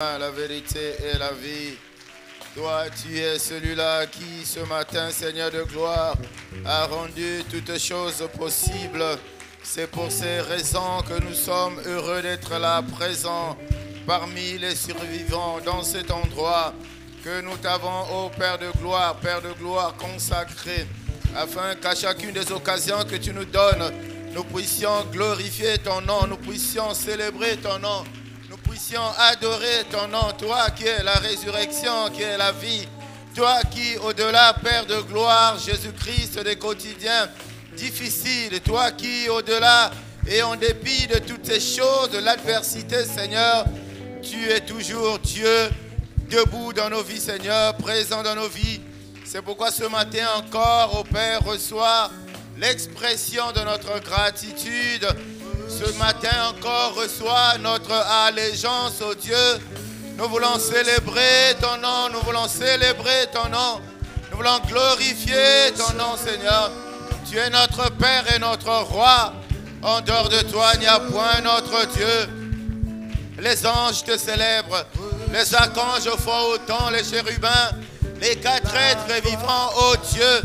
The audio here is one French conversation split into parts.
La vérité et la vie. Toi, tu es celui-là qui, ce matin, Seigneur de gloire, a rendu toutes choses possibles. C'est pour ces raisons que nous sommes heureux d'être là, présents, parmi les survivants, dans cet endroit que nous t'avons, ô Père de gloire, consacré, afin qu'à chacune des occasions que tu nous donnes, nous puissions glorifier ton nom, nous puissions célébrer ton nom, nous puissions adorer ton nom, toi qui es la résurrection, qui es la vie, toi qui, au-delà, Père de gloire, Jésus-Christ, des quotidiens difficiles, toi qui, au-delà et en dépit de toutes ces choses, de l'adversité, Seigneur, tu es toujours Dieu, debout dans nos vies, Seigneur, présent dans nos vies. C'est pourquoi ce matin encore, ô Père, reçois l'expression de notre gratitude. Ce matin encore, reçois notre allégeance au Dieu. Nous voulons célébrer ton nom, nous voulons célébrer ton nom. Nous voulons glorifier ton nom, Seigneur. Tu es notre Père et notre Roi. En dehors de toi, il n'y a point notre Dieu. Les anges te célèbrent, les archanges font autant, les chérubins, les 4 êtres vivants, ô Dieu,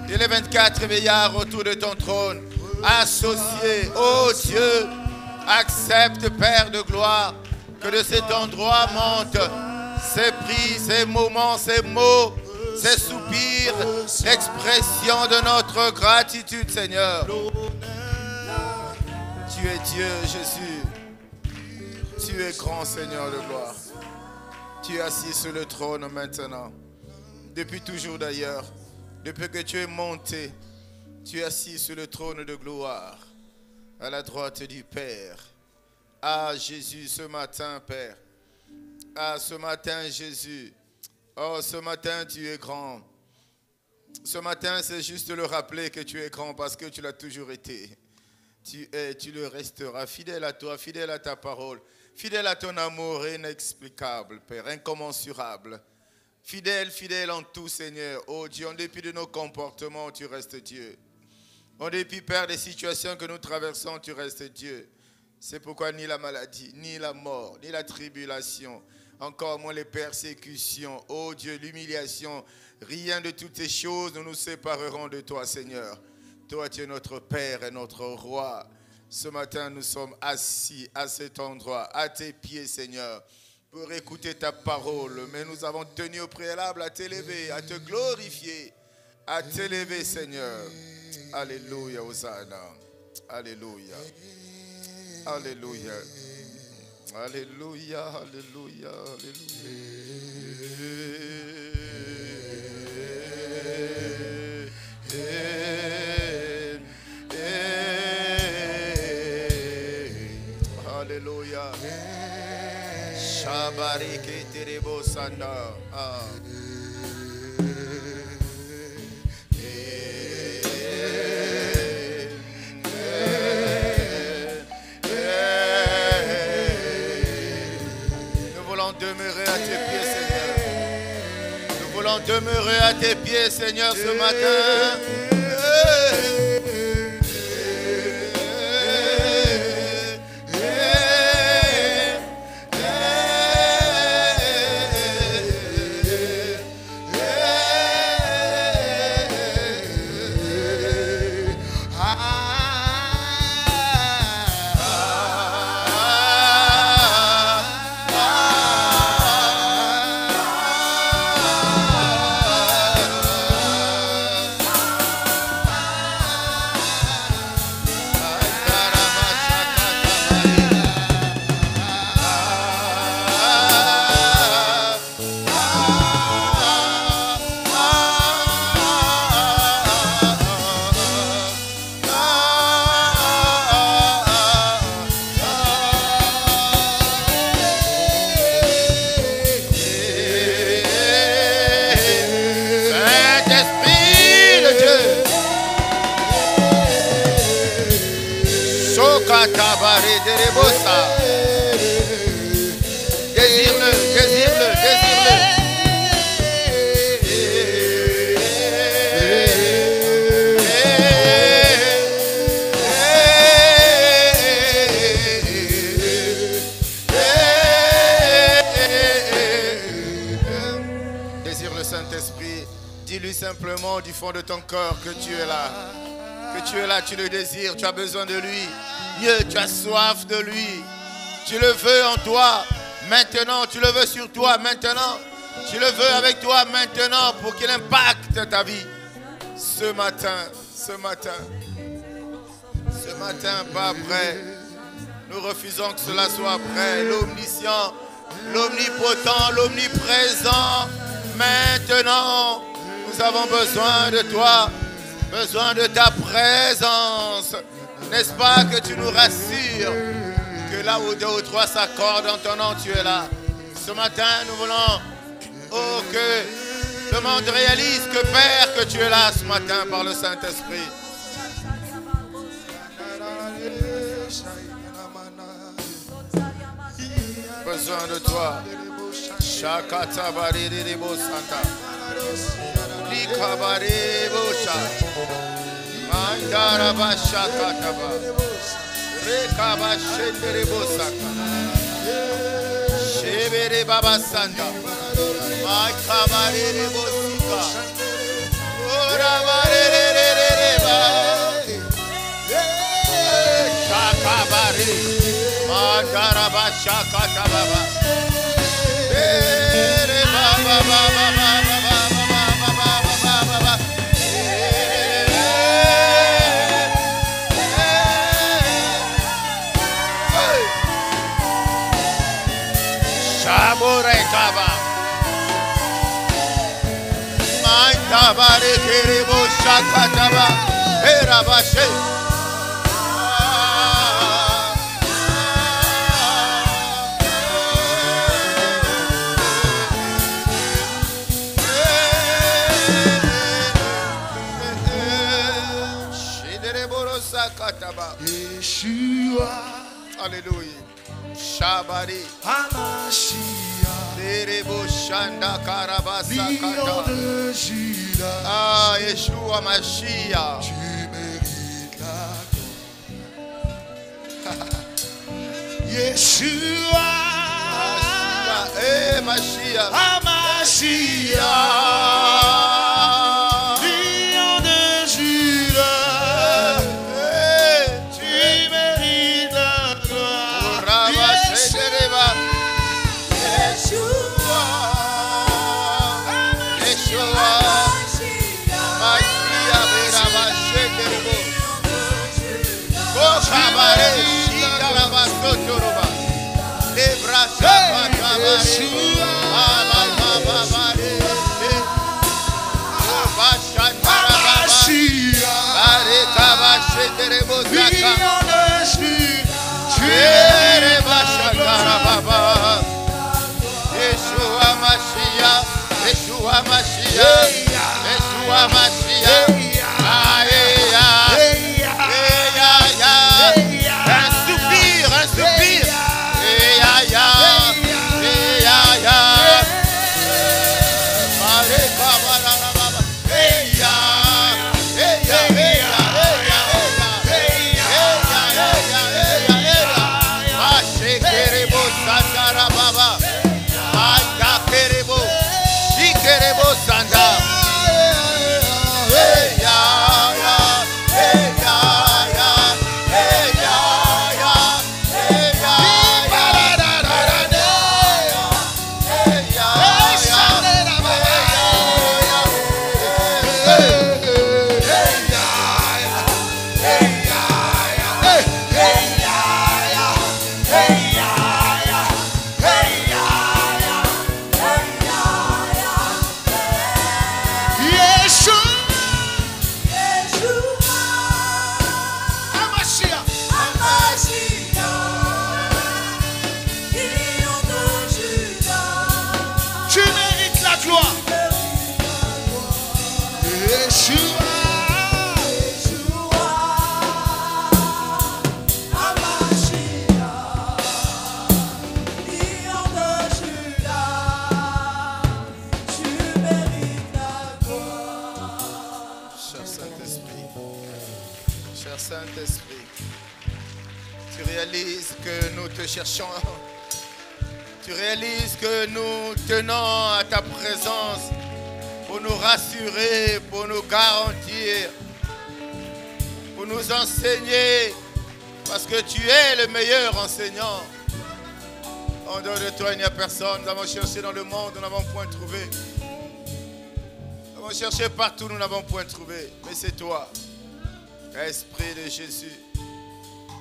et les 24 veillards autour de ton trône, associés, ô Dieu, accepte, Père de gloire, que de cet endroit montent ces prix, ces moments, ces mots, ces soupirs, l'expression de notre gratitude, Seigneur. Tu es Dieu, Jésus. Tu es grand, Seigneur de gloire. Tu es assis sur le trône maintenant. Depuis toujours d'ailleurs, depuis que tu es monté, tu es assis sur le trône de gloire, à la droite du Père. Ah Jésus, ce matin, Père. Ah, ce matin, Jésus. Oh, ce matin, tu es grand. Ce matin, c'est juste le rappeler que tu es grand parce que tu l'as toujours été. Tu es, tu le resteras fidèle à toi, fidèle à ta parole, fidèle à ton amour inexplicable, Père, incommensurable. Fidèle, fidèle en tout, Seigneur. Oh Dieu, en dépit de nos comportements, tu restes Dieu. En dépit, Père, des situations que nous traversons, tu restes Dieu. C'est pourquoi ni la maladie, ni la mort, ni la tribulation, encore moins les persécutions, oh Dieu, l'humiliation, rien de toutes ces choses ne nous sépareront de toi, Seigneur. Toi, tu es notre Père et notre Roi. Ce matin, nous sommes assis à cet endroit, à tes pieds, Seigneur, pour écouter ta parole. Mais nous avons tenu au préalable à t'élever, à te glorifier, à t'élever, Seigneur. Alléluia, Hosanna. Alléluia. Alléluia. Alléluia, alléluia, alléluia. Alléluia. Shabareke terebo sanda. Nous voulons demeurer à tes pieds, Seigneur. Nous voulons demeurer à tes pieds, Seigneur, ce matin. Désire-le, désire-le, désire-le. Dis-lui simplement du fond de ton cœur que tu es là. Que tu es là, tu le désires, tu as besoin de lui. Dieu, tu as soif de lui. Tu le veux en toi maintenant, tu le veux sur toi maintenant. Tu le veux avec toi maintenant pour qu'il impacte ta vie. Ce matin, pas après. Nous refusons que cela soit après. L'omniscient, l'omnipotent, l'omniprésent. Maintenant, nous avons besoin de toi, besoin de ta présence. N'est-ce pas que tu nous rassures que là où 2 ou 3 s'accordent en ton nom, tu es là. Ce matin, nous voulons que le monde réalise que Père, que tu es là ce matin par le Saint-Esprit. Besoin de toi. Shakata bariri bosanta. Likabari bosha. Mandara bashakata ba. Rekaba shendere bosaka. Shebere baba santa. Makabari bosika. Ora barere ba. Shakabari. Mandara bashakata baba. Shaborekaba Mantabare Kerebo Shakataba Erabashe Yeshua, Alléluia. Shabari, Hamashiach, Terebo Shanda Karabasa Kata. Ah, Yeshua Mashiach. Tu mérites la gloire. Yeshua, Mashiach, Hamashiach. Yeshua Mashiach, Yeshua Mashiach, un soupir, Saint-Esprit, tu réalises que nous te cherchons. Tu réalises que nous tenons à ta présence. pour nous rassurer, pour nous garantir, pour nous enseigner, parce que tu es le meilleur enseignant. En dehors de toi, il n'y a personne. Nous avons cherché dans le monde, nous n'avons point trouvé. Nous avons cherché partout, nous n'avons point trouvé. Mais c'est toi, Esprit de Jésus.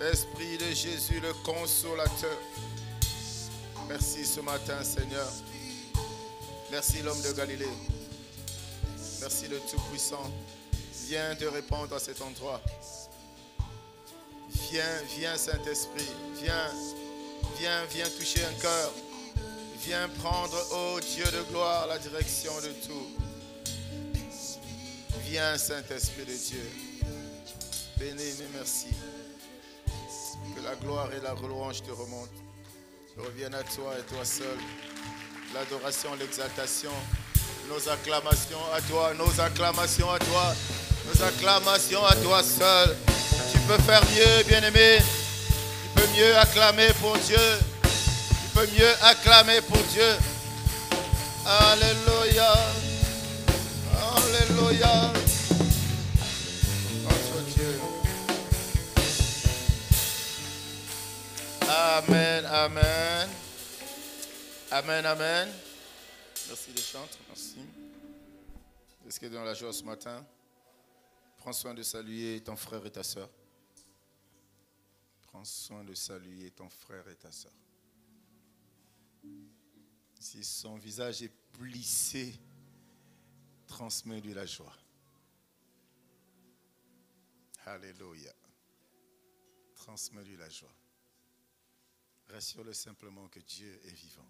Esprit de Jésus, le consolateur. Merci ce matin, Seigneur. Merci l'homme de Galilée. Merci le Tout-Puissant. Viens te répandre à cet endroit. Viens Saint-Esprit. Viens toucher un cœur. Viens prendre, ô Dieu de gloire, la direction de tout. Viens Saint-Esprit de Dieu. Bénis et merci. Que la gloire et la louange te remontent. Reviennent à toi et toi seul. L'adoration, l'exaltation, nos acclamations à toi, nos acclamations à toi, nos acclamations à toi seul. Tu peux faire mieux, bien-aimé. Tu peux mieux acclamer pour Dieu. Tu peux mieux acclamer pour Dieu. Alléluia. Alléluia. Notre Dieu. Amen, amen. Amen, amen. Merci les chantres, merci. Est-ce que dans la joie ce matin, prends soin de saluer ton frère et ta soeur. Prends soin de saluer ton frère et ta soeur. Si son visage est plissé, transmets-lui la joie. Alléluia. Transmets-lui la joie. Rassure-le simplement que Dieu est vivant.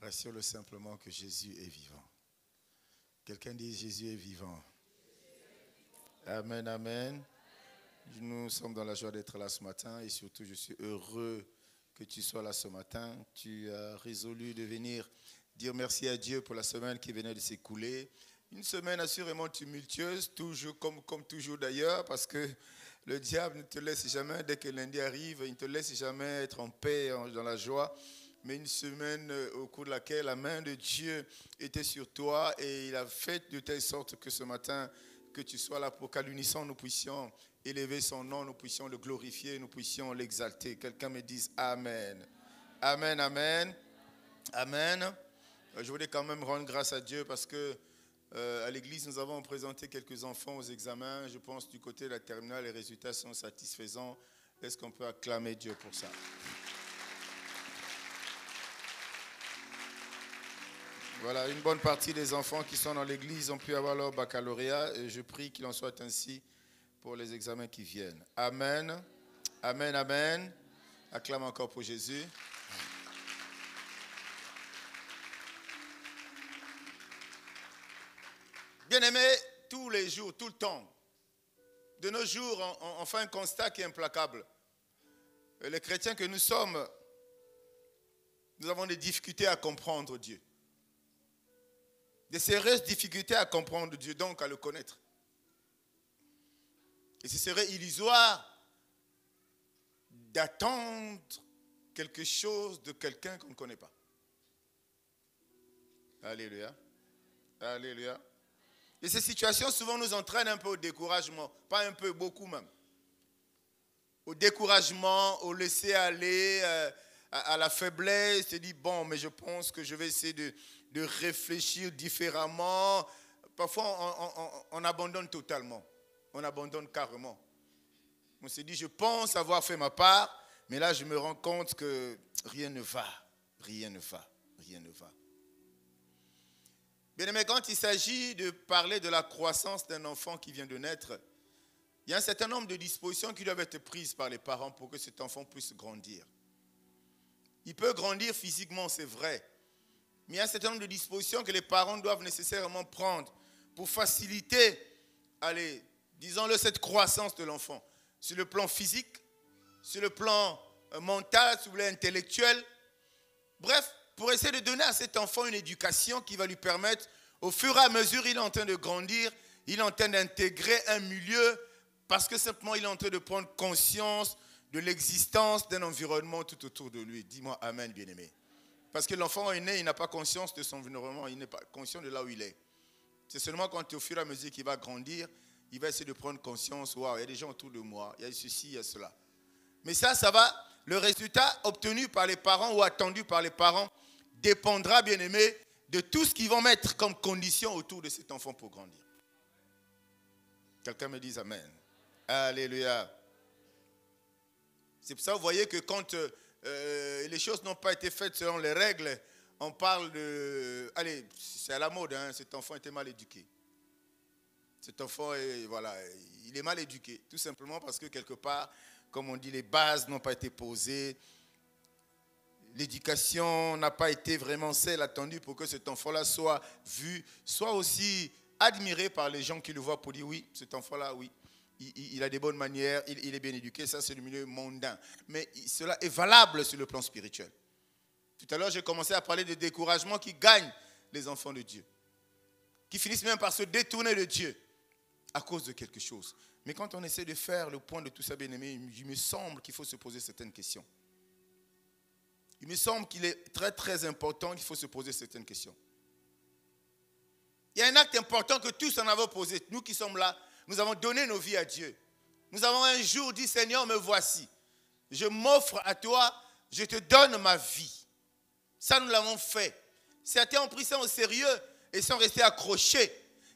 Rassure-le simplement que Jésus est vivant. Quelqu'un dit Jésus est vivant. Amen, amen. Nous sommes dans la joie d'être là ce matin et surtout je suis heureux que tu sois là ce matin. Tu as résolu de venir dire merci à Dieu pour la semaine qui venait de s'écouler. Une semaine assurément tumultueuse, toujours comme toujours d'ailleurs, parce que le diable ne te laisse jamais, dès que lundi arrive, il ne te laisse jamais être en paix, dans la joie. Mais une semaine au cours de laquelle la main de Dieu était sur toi et il a fait de telle sorte que ce matin, que tu sois là pour qu'à l'unisson nous puissions élever son nom, nous puissions le glorifier, nous puissions l'exalter. Quelqu'un me dise Amen. Amen, amen. Amen. Je voulais quand même rendre grâce à Dieu parce que à l'église, nous avons présenté quelques enfants aux examens. Je pense du côté de la terminale, les résultats sont satisfaisants. Est-ce qu'on peut acclamer Dieu pour ça? Voilà, une bonne partie des enfants qui sont dans l'église ont pu avoir leur baccalauréat et je prie qu'il en soit ainsi pour les examens qui viennent. Amen. Amen, amen. Acclame encore pour Jésus. Bien-aimés, tous les jours, tout le temps, de nos jours, on fait un constat qui est implacable. Les chrétiens que nous sommes, nous avons des difficultés à comprendre Dieu. Des sérieuses difficultés à comprendre Dieu, donc à le connaître. Et ce serait illusoire d'attendre quelque chose de quelqu'un qu'on ne connaît pas. Alléluia. Alléluia. Et ces situations souvent nous entraînent un peu au découragement. Pas un peu, beaucoup même. Au découragement, au laisser aller, à la faiblesse. Tu te dis, bon, mais je pense que je vais essayer de réfléchir différemment. Parfois, on abandonne totalement. On abandonne carrément. On se dit, je pense avoir fait ma part, mais là, je me rends compte que rien ne va. Rien ne va. Rien ne va. Bien aimé, quand il s'agit de parler de la croissance d'un enfant qui vient de naître, il y a un certain nombre de dispositions qui doivent être prises par les parents pour que cet enfant puisse grandir. Il peut grandir physiquement, c'est vrai, mais il y a un certain nombre de dispositions que les parents doivent nécessairement prendre pour faciliter, allez, disons-le, cette croissance de l'enfant. Sur le plan physique, sur le plan mental, sur le plan intellectuel. Bref, pour essayer de donner à cet enfant une éducation qui va lui permettre, au fur et à mesure il est en train de grandir, il est en train d'intégrer un milieu parce que simplement il est en train de prendre conscience de l'existence d'un environnement tout autour de lui. Dis-moi Amen, bien-aimé. Parce que l'enfant est né, il n'a pas conscience de son environnement, il n'est pas conscient de là où il est. C'est seulement quand au fur et à mesure qu'il va grandir, il va essayer de prendre conscience, waouh, il y a des gens autour de moi, il y a ceci, il y a cela. Mais ça va, le résultat obtenu par les parents ou attendu par les parents dépendra, bien aimé, de tout ce qu'ils vont mettre comme condition autour de cet enfant pour grandir. Quelqu'un me dise Amen. Alléluia. C'est pour ça que vous voyez que quand les choses n'ont pas été faites selon les règles, on parle de... Allez, c'est à la mode, hein, cet enfant était mal éduqué. Cet enfant, voilà, il est mal éduqué. Tout simplement parce que quelque part, comme on dit, les bases n'ont pas été posées. L'éducation n'a pas été vraiment celle attendue pour que cet enfant-là soit vu, soit aussi admiré par les gens qui le voient pour dire oui, cet enfant-là, oui, il a des bonnes manières, il est bien éduqué. Ça, c'est le milieu mondain. Mais cela est valable sur le plan spirituel. Tout à l'heure, j'ai commencé à parler de découragement qui gagne les enfants de Dieu, qui finissent même par se détourner de Dieu à cause de quelque chose. Mais quand on essaie de faire le point de tout ça, bien aimé, il me semble qu'il faut se poser certaines questions. Il me semble qu'il est très très important qu'il faut se poser certaines questions. Il y a un acte important que tous en avons posé. Nous qui sommes là, nous avons donné nos vies à Dieu. Nous avons un jour dit, Seigneur, me voici. Je m'offre à toi, je te donne ma vie. Ça, nous l'avons fait. Certains ont pris ça au sérieux et sont restés accrochés.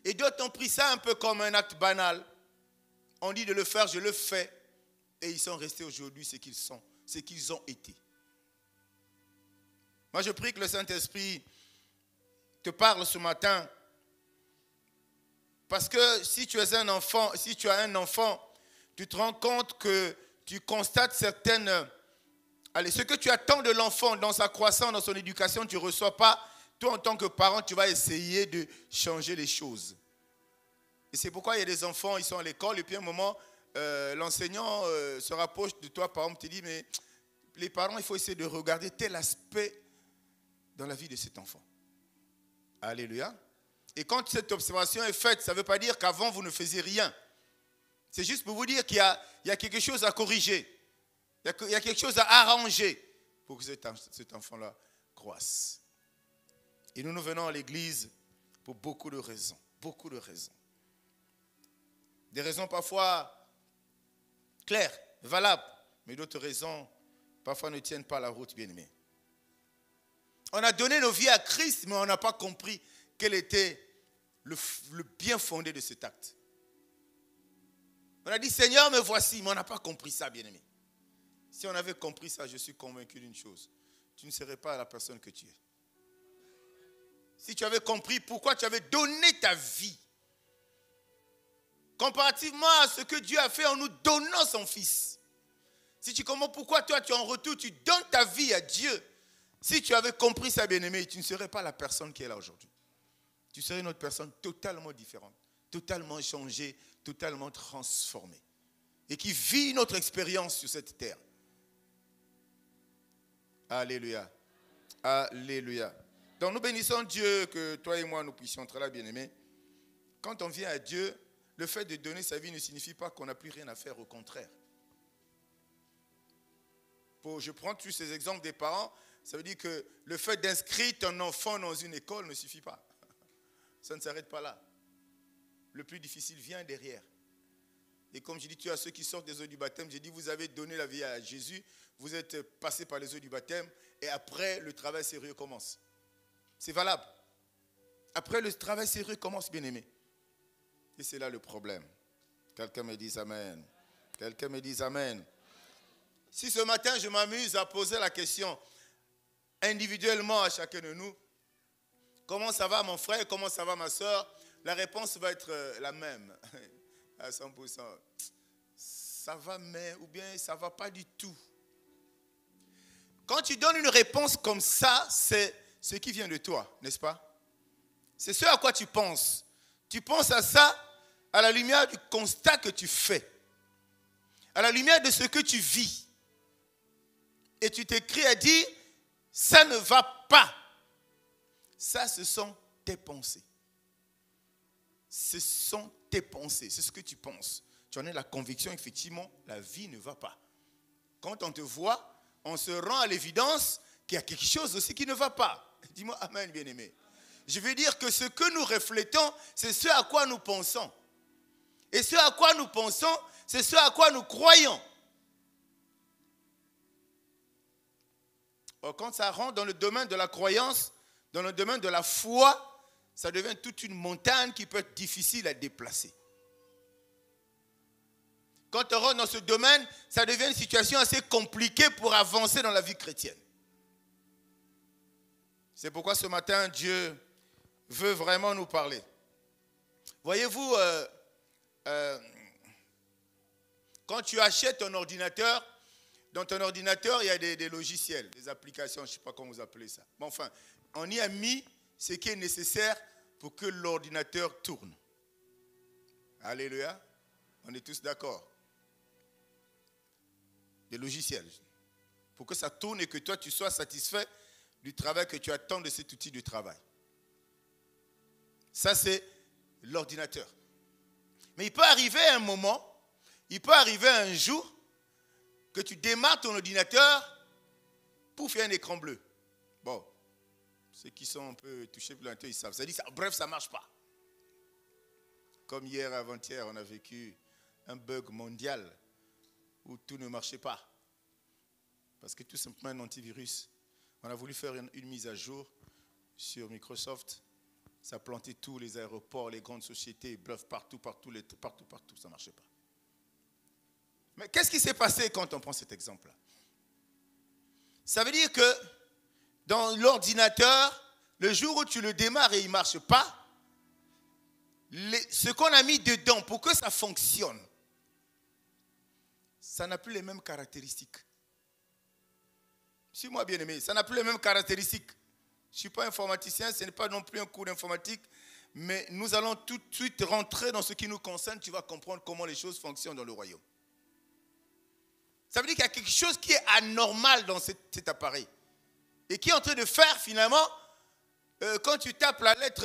Et d'autres ont pris ça un peu comme un acte banal. On dit de le faire, je le fais. Et ils sont restés aujourd'hui ce qu'ils sont, ce qu'ils ont été. Moi, je prie que le Saint-Esprit te parle ce matin. Parce que si tu es un enfant, si tu as un enfant, tu te rends compte que tu constates certaines... Allez, ce que tu attends de l'enfant dans sa croissance, dans son éducation, tu ne reçois pas. Toi, en tant que parent, tu vas essayer de changer les choses. Et c'est pourquoi il y a des enfants, ils sont à l'école, et puis à un moment, l'enseignant se rapproche de toi, par exemple, te dit, mais les parents, il faut essayer de regarder tel aspect dans la vie de cet enfant. Alléluia. Et quand cette observation est faite, ça ne veut pas dire qu'avant, vous ne faisiez rien. C'est juste pour vous dire qu'il y a quelque chose à corriger. Il y a quelque chose à arranger pour que cet enfant-là croisse. Et nous venons à l'église pour beaucoup de raisons. Beaucoup de raisons. Des raisons parfois claires, valables, mais d'autres raisons parfois ne tiennent pas la route, bien-aimés. On a donné nos vies à Christ, mais on n'a pas compris quel était le bien fondé de cet acte. On a dit, Seigneur, me voici, mais on n'a pas compris ça, bien-aimé. Si on avait compris ça, je suis convaincu d'une chose. Tu ne serais pas la personne que tu es. Si tu avais compris pourquoi tu avais donné ta vie, comparativement à ce que Dieu a fait en nous donnant son Fils. Si tu comprends pourquoi toi, tu en retour, tu donnes ta vie à Dieu. Si tu avais compris ça, bien-aimé, tu ne serais pas la personne qui est là aujourd'hui. Tu serais une autre personne totalement différente, totalement changée, totalement transformée. Et qui vit notre expérience sur cette terre. Alléluia. Alléluia. Donc nous bénissons Dieu que toi et moi nous puissions entrer là, bien-aimés. Quand on vient à Dieu, le fait de donner sa vie ne signifie pas qu'on n'a plus rien à faire, au contraire. Je prends tous ces exemples des parents, ça veut dire que le fait d'inscrire ton enfant dans une école ne suffit pas. Ça ne s'arrête pas là. Le plus difficile vient derrière. Et comme je dis, tu as ceux qui sortent des eaux du baptême, j'ai dit, vous avez donné la vie à Jésus, vous êtes passé par les eaux du baptême, et après, le travail sérieux commence. C'est valable. Après, le travail sérieux commence, bien-aimé. Et c'est là le problème. Quelqu'un me dise Amen. Quelqu'un me dise Amen. Si ce matin, je m'amuse à poser la question individuellement à chacun de nous, comment ça va mon frère, comment ça va ma soeur, la réponse va être la même. À 100%. Ça va, mais, ou bien ça ne va pas du tout. Quand tu donnes une réponse comme ça, c'est ce qui vient de toi, n'est-ce pas? C'est ce à quoi tu penses. Tu penses à ça à la lumière du constat que tu fais, à la lumière de ce que tu vis. Et tu t'écris à dire, ça ne va pas. Ça, ce sont tes pensées. Ce sont tes pensées, c'est ce que tu penses. Tu en as la conviction, effectivement, la vie ne va pas. Quand on te voit, on se rend à l'évidence qu'il y a quelque chose aussi qui ne va pas. Dis-moi amen, bien-aimé. Je veux dire que ce que nous reflétons, c'est ce à quoi nous pensons. Et ce à quoi nous pensons, c'est ce à quoi nous croyons. Or, quand ça rentre dans le domaine de la croyance, dans le domaine de la foi, ça devient toute une montagne qui peut être difficile à déplacer. Quand on rentre dans ce domaine, ça devient une situation assez compliquée pour avancer dans la vie chrétienne. C'est pourquoi ce matin, Dieu veut vraiment nous parler. Voyez-vous, quand tu achètes un ordinateur, dans ton ordinateur, il y a des logiciels, des applications, je ne sais pas comment vous appelez ça. Mais enfin, on y a mis ce qui est nécessaire pour que l'ordinateur tourne. Alléluia. On est tous d'accord. Des logiciels. Pour que ça tourne et que toi, tu sois satisfait du travail que tu attends de cet outil de travail. Ça, c'est l'ordinateur. Mais il peut arriver un moment, il peut arriver un jour, que tu démarres ton ordinateur, pouf, il y a un écran bleu. Bon, ceux qui sont un peu touchés pour l'intérieur, ils savent. Ça dit, bref, ça ne marche pas. Comme hier, avant-hier, on a vécu un bug mondial où tout ne marchait pas. Parce que tout simplement un antivirus. On a voulu faire une mise à jour sur Microsoft. Ça plantait tous les aéroports, les grandes sociétés, bluff partout, ça ne marchait pas. Mais qu'est-ce qui s'est passé quand on prend cet exemple-là? Ça veut dire que dans l'ordinateur, le jour où tu le démarres et il ne marche pas, ce qu'on a mis dedans pour que ça fonctionne, ça n'a plus les mêmes caractéristiques. Suis-moi bien aimé, ça n'a plus les mêmes caractéristiques. Je ne suis pas informaticien, ce n'est pas non plus un cours d'informatique, mais nous allons tout de suite rentrer dans ce qui nous concerne, tu vas comprendre comment les choses fonctionnent dans le royaume. Ça veut dire qu'il y a quelque chose qui est anormal dans cet appareil. Et qui est en train de faire finalement, quand tu tapes la lettre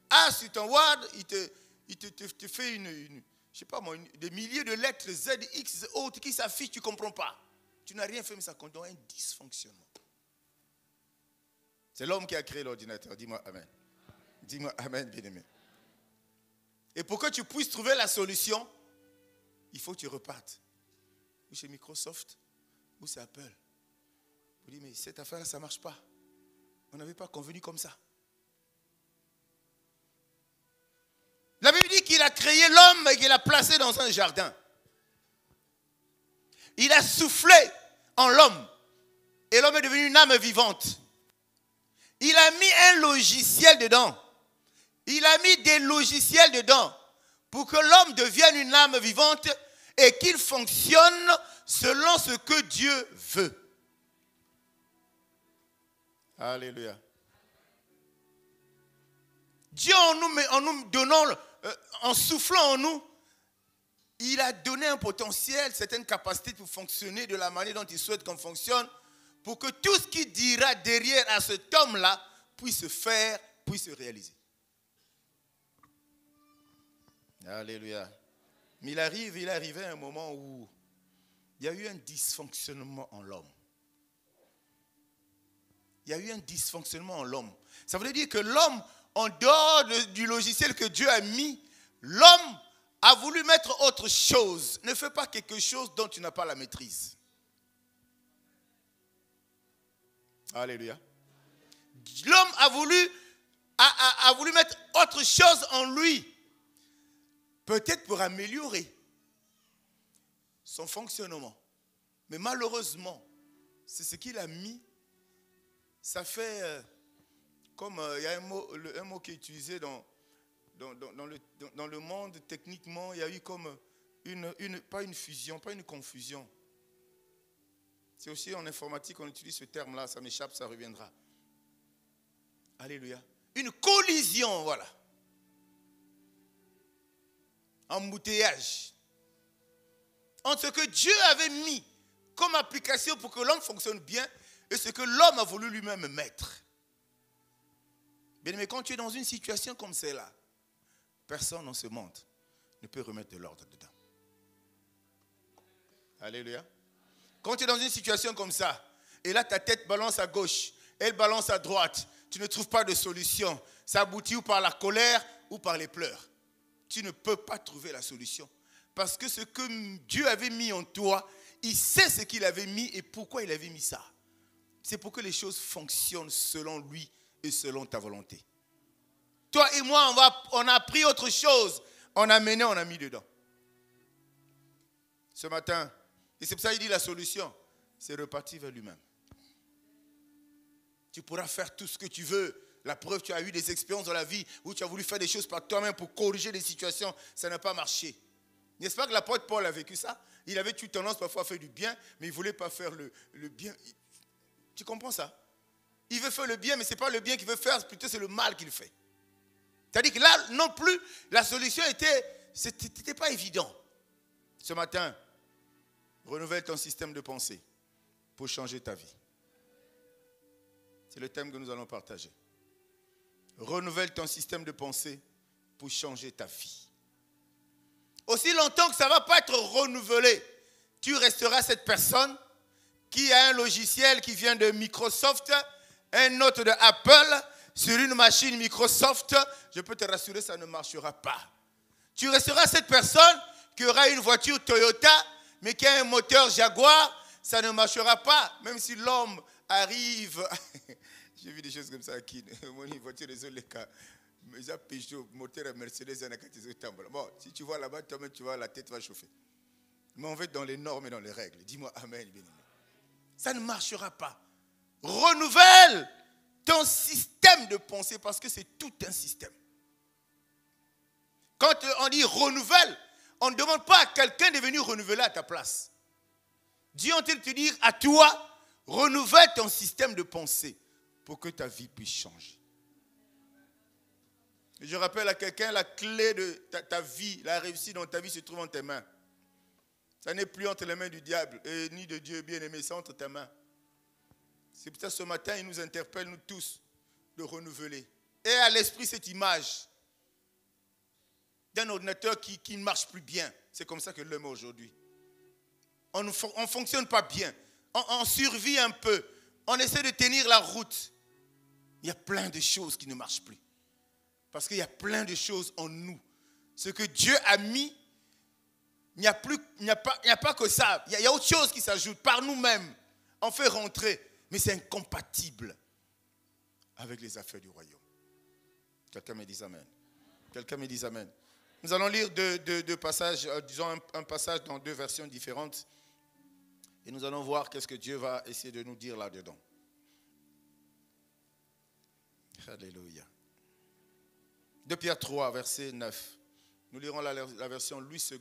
A sur ton Word, il te fait je sais pas moi, des milliers de lettres Z, X, autres qui s'affichent, tu ne comprends pas. Tu n'as rien fait, mais ça conduit à un dysfonctionnement. C'est l'homme qui a créé l'ordinateur. Dis-moi amen. Dis-moi amen, bien-aimé. Et pour que tu puisses trouver la solution, il faut que tu repartes. Ou chez Microsoft, ou c'est Apple. Vous dites, mais cette affaire-là, ça ne marche pas. On n'avait pas convenu comme ça. La Bible dit qu'il a créé l'homme et qu'il l'a placé dans un jardin. Il a soufflé en l'homme. Et l'homme est devenu une âme vivante. Il a mis un logiciel dedans. Il a mis des logiciels dedans pour que l'homme devienne une âme vivante et qu'il fonctionne selon ce que Dieu veut. Alléluia. Dieu en nous donnant, en soufflant en nous, il a donné un potentiel, certaines capacités pour fonctionner de la manière dont il souhaite qu'on fonctionne, pour que tout ce qu'il dira derrière à cet homme-là puisse se faire, puisse se réaliser. Alléluia. Mais il arrivait un moment où il y a eu un dysfonctionnement en l'homme. Il y a eu un dysfonctionnement en l'homme. Ça veut dire que l'homme, en dehors du logiciel que Dieu a mis, l'homme a voulu mettre autre chose. Ne fais pas quelque chose dont tu n'as pas la maîtrise. Alléluia. L'homme a voulu mettre autre chose en lui. Peut-être pour améliorer son fonctionnement. Mais malheureusement, c'est ce qu'il a mis. Ça fait comme il y a un mot qui est utilisé dans le monde techniquement, il y a eu comme pas une fusion, pas une confusion. C'est aussi en informatique qu'on utilise ce terme-là, ça m'échappe, ça reviendra. Alléluia. Une collision, voilà. Embouteillage. Entre ce que Dieu avait mis comme application pour que l'homme fonctionne bien et ce que l'homme a voulu lui-même mettre. Bien, mais quand tu es dans une situation comme celle-là, personne dans ce monde ne peut remettre de l'ordre dedans. Alléluia. Quand tu es dans une situation comme ça, Et là, ta tête balance à gauche, elle balance à droite. Tu ne trouves pas de solution. Ça aboutit ou par la colère ou par les pleurs. Tu ne peux pas trouver la solution. Parce que ce que Dieu avait mis en toi, il sait ce qu'il avait mis et pourquoi il avait mis ça. C'est pour que les choses fonctionnent selon lui et selon ta volonté. Toi et moi, on a pris autre chose. On a mené, on a mis dedans. Ce matin, et c'est pour ça qu'il dit la solution, c'est repartir vers lui-même. Tu pourras faire tout ce que tu veux. La preuve, tu as eu des expériences dans la vie où tu as voulu faire des choses par toi-même pour corriger des situations. Ça n'a pas marché. N'est-ce pas que l'apôtre Paul a vécu ça? Il avait eu tendance parfois à faire du bien, mais il ne voulait pas faire le bien. Tu comprends ça? Il veut faire le bien, mais ce n'est pas le bien qu'il veut faire, plutôt c'est le mal qu'il fait. C'est-à-dire que là, non plus, la solution c'était pas évident. Ce matin, renouvelle ton système de pensée pour changer ta vie. C'est le thème que nous allons partager. Renouvelle ton système de pensée pour changer ta vie. Aussi longtemps que ça ne va pas être renouvelé, tu resteras cette personne qui a un logiciel qui vient de Microsoft, un autre de Apple, sur une machine Microsoft. Je peux te rassurer, ça ne marchera pas. Tu resteras cette personne qui aura une voiture Toyota, mais qui a un moteur Jaguar, ça ne marchera pas. Même si l'homme arrive... J'ai vu des choses comme ça à qui mon voiture désolé cas. Mais Peugeot, moteur Mercedes, bon, si tu vois là-bas, toi-même tu vois la tête va chauffer. Mais on va être dans les normes et dans les règles. Dis-moi amen, bien-aimé. Ça ne marchera pas. Renouvelle ton système de pensée parce que c'est tout un système. Quand on dit renouvelle, on ne demande pas à quelqu'un de venir renouveler à ta place. Dieu a-t-il te dire à toi, renouvelle ton système de pensée pour que ta vie puisse changer. Et je rappelle à quelqu'un, la clé de ta vie, la réussite dans ta vie se trouve entre tes mains. Ça n'est plus entre les mains du diable et ni de Dieu bien-aimé, c'est entre tes mains. C'est pour ça que ce matin, il nous interpelle, nous tous, de renouveler. Et à l'esprit cette image d'un ordinateur qui ne marche plus bien. C'est comme ça que l'homme est aujourd'hui. On ne fonctionne pas bien. On survit un peu. On essaie de tenir la route. Il y a plein de choses qui ne marchent plus. Parce qu'il y a plein de choses en nous. Ce que Dieu a mis, il n'y a pas que ça. Il y a autre chose qui s'ajoute par nous-mêmes. On fait rentrer. Mais c'est incompatible avec les affaires du royaume. Quelqu'un me dit amen. Quelqu'un me dit amen. Nous allons lire deux passages, disons un passage dans deux versions différentes. Et nous allons voir qu'est-ce que Dieu va essayer de nous dire là-dedans. Alléluia. 2 Pierre 3, verset 9. Nous lirons la version Louis II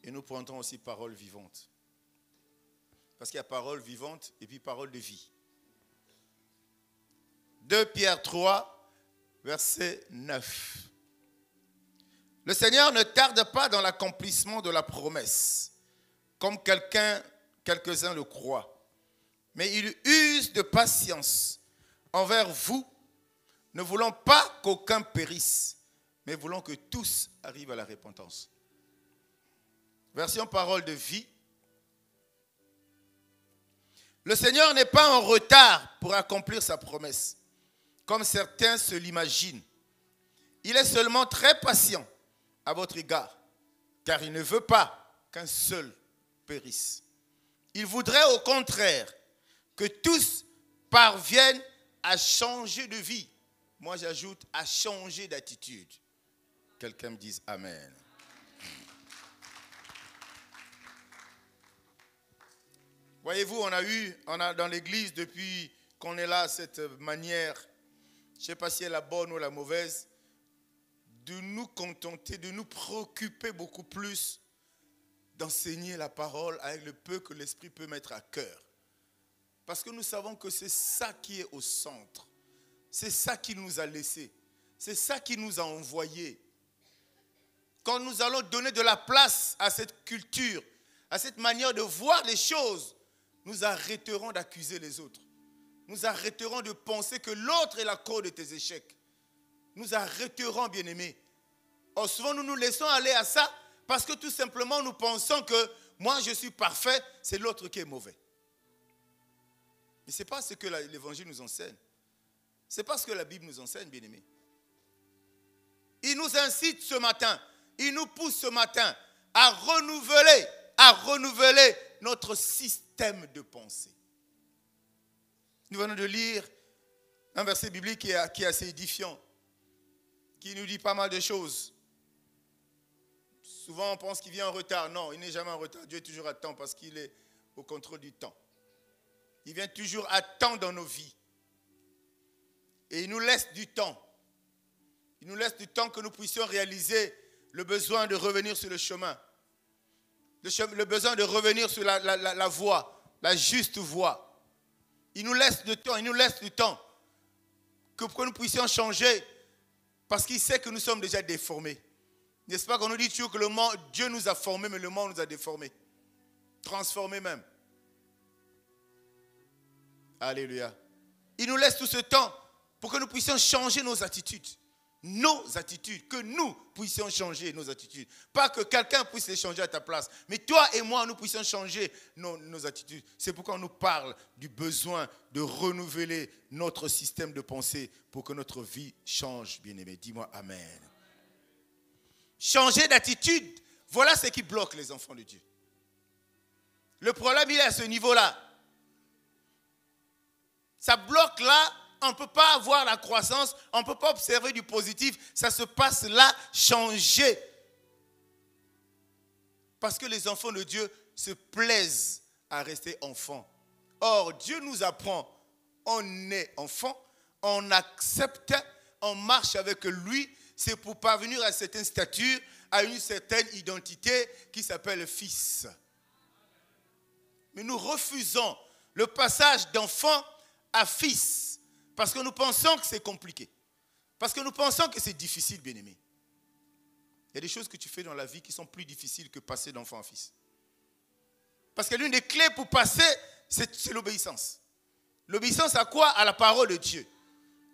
et nous prendrons aussi parole vivante. Parce qu'il y a parole vivante et puis parole de vie. 2 Pierre 3, verset 9. Le Seigneur ne tarde pas dans l'accomplissement de la promesse, comme quelques-uns le croient. Mais il use de patience envers vous, ne voulant pas qu'aucun périsse, mais voulant que tous arrivent à la repentance. Version parole de vie. Le Seigneur n'est pas en retard pour accomplir sa promesse, comme certains se l'imaginent. Il est seulement très patient à votre égard, car il ne veut pas qu'un seul périsse. Il voudrait au contraire que tous parviennent à changer de vie. Moi j'ajoute à changer d'attitude. Quelqu'un me dise amen. Voyez-vous, on a dans l'église depuis qu'on est là, cette manière, je ne sais pas si elle est la bonne ou la mauvaise, de nous contenter, de nous préoccuper beaucoup plus d'enseigner la parole avec le peu que l'Esprit peut mettre à cœur. Parce que nous savons que c'est ça qui est au centre. C'est ça qui nous a laissé. C'est ça qui nous a envoyés. Quand nous allons donner de la place à cette culture, à cette manière de voir les choses, nous arrêterons d'accuser les autres. Nous arrêterons de penser que l'autre est la cause de tes échecs. Nous arrêterons, bien-aimés. Or, souvent, nous nous laissons aller à ça parce que tout simplement, nous pensons que moi, je suis parfait, c'est l'autre qui est mauvais. Mais ce n'est pas ce que l'évangile nous enseigne. Ce n'est pas ce que la Bible nous enseigne, bien-aimés. Il nous incite ce matin, il nous pousse ce matin à renouveler notre système de pensée. Nous venons de lire un verset biblique qui est assez édifiant, qui nous dit pas mal de choses. Souvent, on pense qu'il vient en retard. Non, il n'est jamais en retard. Dieu est toujours à temps parce qu'il est au contrôle du temps. Il vient toujours à temps dans nos vies. Et il nous laisse du temps. Il nous laisse du temps que nous puissions réaliser le besoin de revenir sur le chemin. Le besoin de revenir sur la voie, la juste voie. Il nous laisse du temps pour que nous puissions changer parce qu'il sait que nous sommes déjà déformés. N'est-ce pas qu'on nous dit toujours que Dieu nous a formés, mais le monde nous a déformés. Transformés même. Alléluia. Il nous laisse tout ce temps pour que nous puissions changer nos attitudes. Nos attitudes, que nous puissions changer nos attitudes. Pas que quelqu'un puisse les changer à ta place, mais toi et moi, nous puissions changer nos attitudes. C'est pourquoi on nous parle du besoin de renouveler notre système de pensée pour que notre vie change, bien-aimé. Dis-moi Amen. Changer d'attitude, voilà ce qui bloque les enfants de Dieu. Le problème, il est à ce niveau-là. Ça bloque là. On ne peut pas avoir la croissance, on ne peut pas observer du positif. Ça se passe là, changer. Parce que les enfants de Dieu se plaisent à rester enfants. Or, Dieu nous apprend, on est enfant, on accepte, on marche avec lui. C'est pour parvenir à certaine stature, à une certaine identité qui s'appelle fils. Mais nous refusons le passage d'enfant à fils. Parce que nous pensons que c'est compliqué. Parce que nous pensons que c'est difficile, bien-aimé. Il y a des choses que tu fais dans la vie qui sont plus difficiles que passer d'enfant en fils. Parce que l'une des clés pour passer, c'est l'obéissance. L'obéissance à quoi? À la parole de Dieu.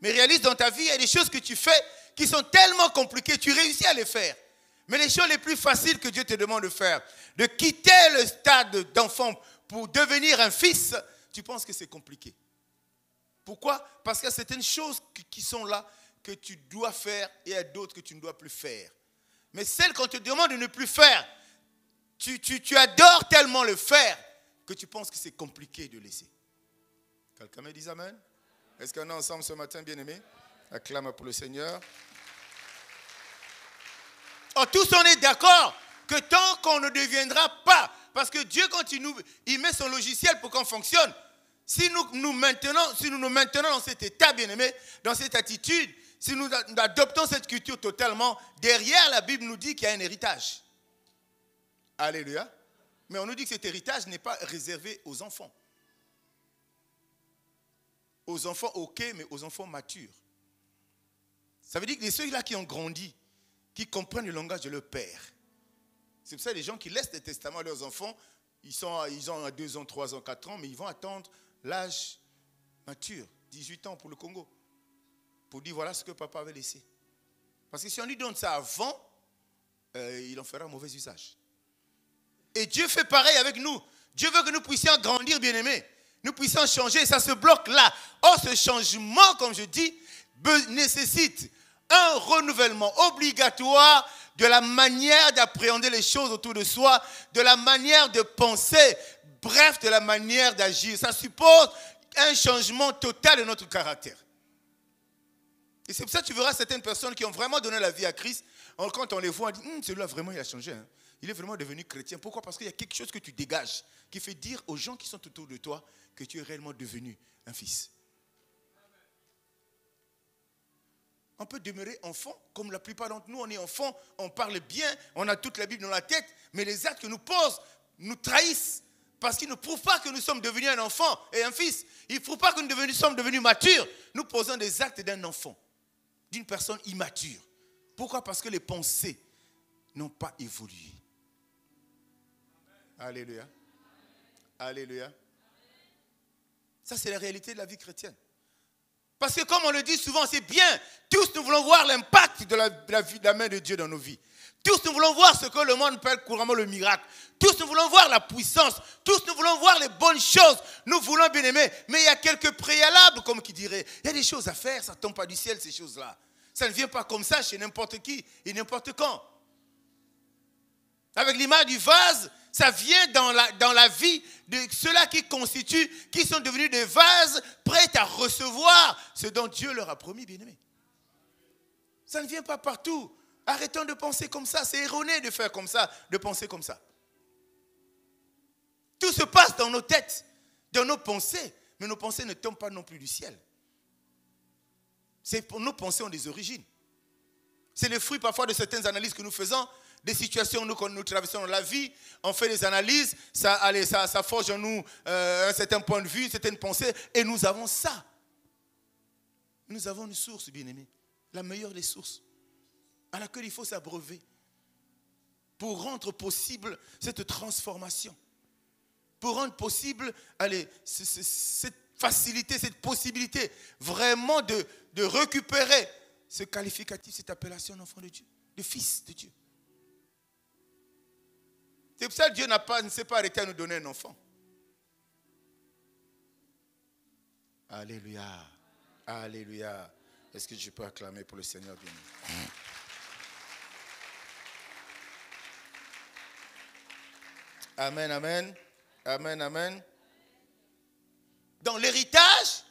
Mais réalise dans ta vie, il y a des choses que tu fais qui sont tellement compliquées, tu réussis à les faire. Mais les choses les plus faciles que Dieu te demande de faire, de quitter le stade d'enfant pour devenir un fils, tu penses que c'est compliqué. Pourquoi? Parce qu'il y a certaines choses qui sont là que tu dois faire et il y a d'autres que tu ne dois plus faire. Mais celles qu'on te demande de ne plus faire, tu adores tellement le faire que tu penses que c'est compliqué de laisser. Quelqu'un me dit Amen? Est-ce qu'on est ensemble ce matin, bien-aimés? Acclame pour le Seigneur. Oh, tous on est d'accord que tant qu'on ne deviendra pas, parce que Dieu quand il met son logiciel pour qu'on fonctionne, si nous nous maintenons dans cet état, bien-aimé, dans cette attitude, si nous adoptons cette culture totalement, derrière la Bible nous dit qu'il y a un héritage. Alléluia. Mais on nous dit que cet héritage n'est pas réservé aux enfants. Aux enfants, ok, mais aux enfants matures. Ça veut dire que ceux-là qui ont grandi, qui comprennent le langage de leur père. C'est pour ça que les gens qui laissent des testaments à leurs enfants, ils ont 2 ans, 3 ans, 4 ans, mais ils vont attendre l'âge mature, 18 ans pour le Congo, pour dire voilà ce que papa avait laissé. Parce que si on lui donne ça avant, il en fera un mauvais usage. Et Dieu fait pareil avec nous. Dieu veut que nous puissions grandir, bien-aimés. Nous puissions changer, ça se bloque là. Or, ce changement, comme je dis, nécessite un renouvellement obligatoire de la manière d'appréhender les choses autour de soi, de la manière de penser, bref, de la manière d'agir. Ça suppose un changement total de notre caractère. Et c'est pour ça que tu verras certaines personnes qui ont vraiment donné la vie à Christ. Quand on les voit, on dit, celui-là vraiment il a changé. Hein. Il est vraiment devenu chrétien. Pourquoi? Parce qu'il y a quelque chose que tu dégages qui fait dire aux gens qui sont autour de toi que tu es réellement devenu un fils. On peut demeurer enfant, comme la plupart d'entre nous, on est enfant, on parle bien, on a toute la Bible dans la tête, mais les actes que nous posons nous trahissent parce qu'ils ne prouvent pas que nous sommes devenus un enfant et un fils. Ils ne prouvent pas que nous sommes devenus matures. Nous posons des actes d'un enfant, d'une personne immature. Pourquoi? Parce que les pensées n'ont pas évolué. Alléluia. Alléluia. Ça, c'est la réalité de la vie chrétienne. Parce que comme on le dit souvent, c'est bien. Tous nous voulons voir l'impact de la main de Dieu dans nos vies. Tous nous voulons voir ce que le monde appelle couramment le miracle. Tous nous voulons voir la puissance. Tous nous voulons voir les bonnes choses. Nous voulons bien aimer. Mais il y a quelques préalables, comme qui dirait. Il y a des choses à faire, ça ne tombe pas du ciel, ces choses-là. Ça ne vient pas comme ça chez n'importe qui et n'importe quand. Avec l'image du vase, ça vient dans la vie de ceux-là qui sont devenus des vases prêts à recevoir ce dont Dieu leur a promis, bien-aimés. Ça ne vient pas partout. Arrêtons de penser comme ça. C'est erroné de faire comme ça, de penser comme ça. Tout se passe dans nos têtes, dans nos pensées. Mais nos pensées ne tombent pas non plus du ciel. Nos pensées ont des origines. C'est le fruit parfois de certaines analyses que nous faisons, des situations quand nous traversons dans la vie. On fait des analyses, ça forge en nous un certain point de vue, une certaine pensée. Et nous avons ça. Nous avons une source, bien-aimée. La meilleure des sources. À laquelle il faut s'abreuver. Pour rendre possible cette transformation. Pour rendre possible cette facilité, cette possibilité vraiment de récupérer ce qualificatif, cette appellation d'enfant de Dieu, de fils de Dieu. C'est pour ça que Dieu ne s'est pas arrêté à nous donner un enfant. Alléluia. Alléluia. Est-ce que je peux acclamer pour le Seigneur bien-aimé? Amen, amen. Amen, amen. Donc l'héritage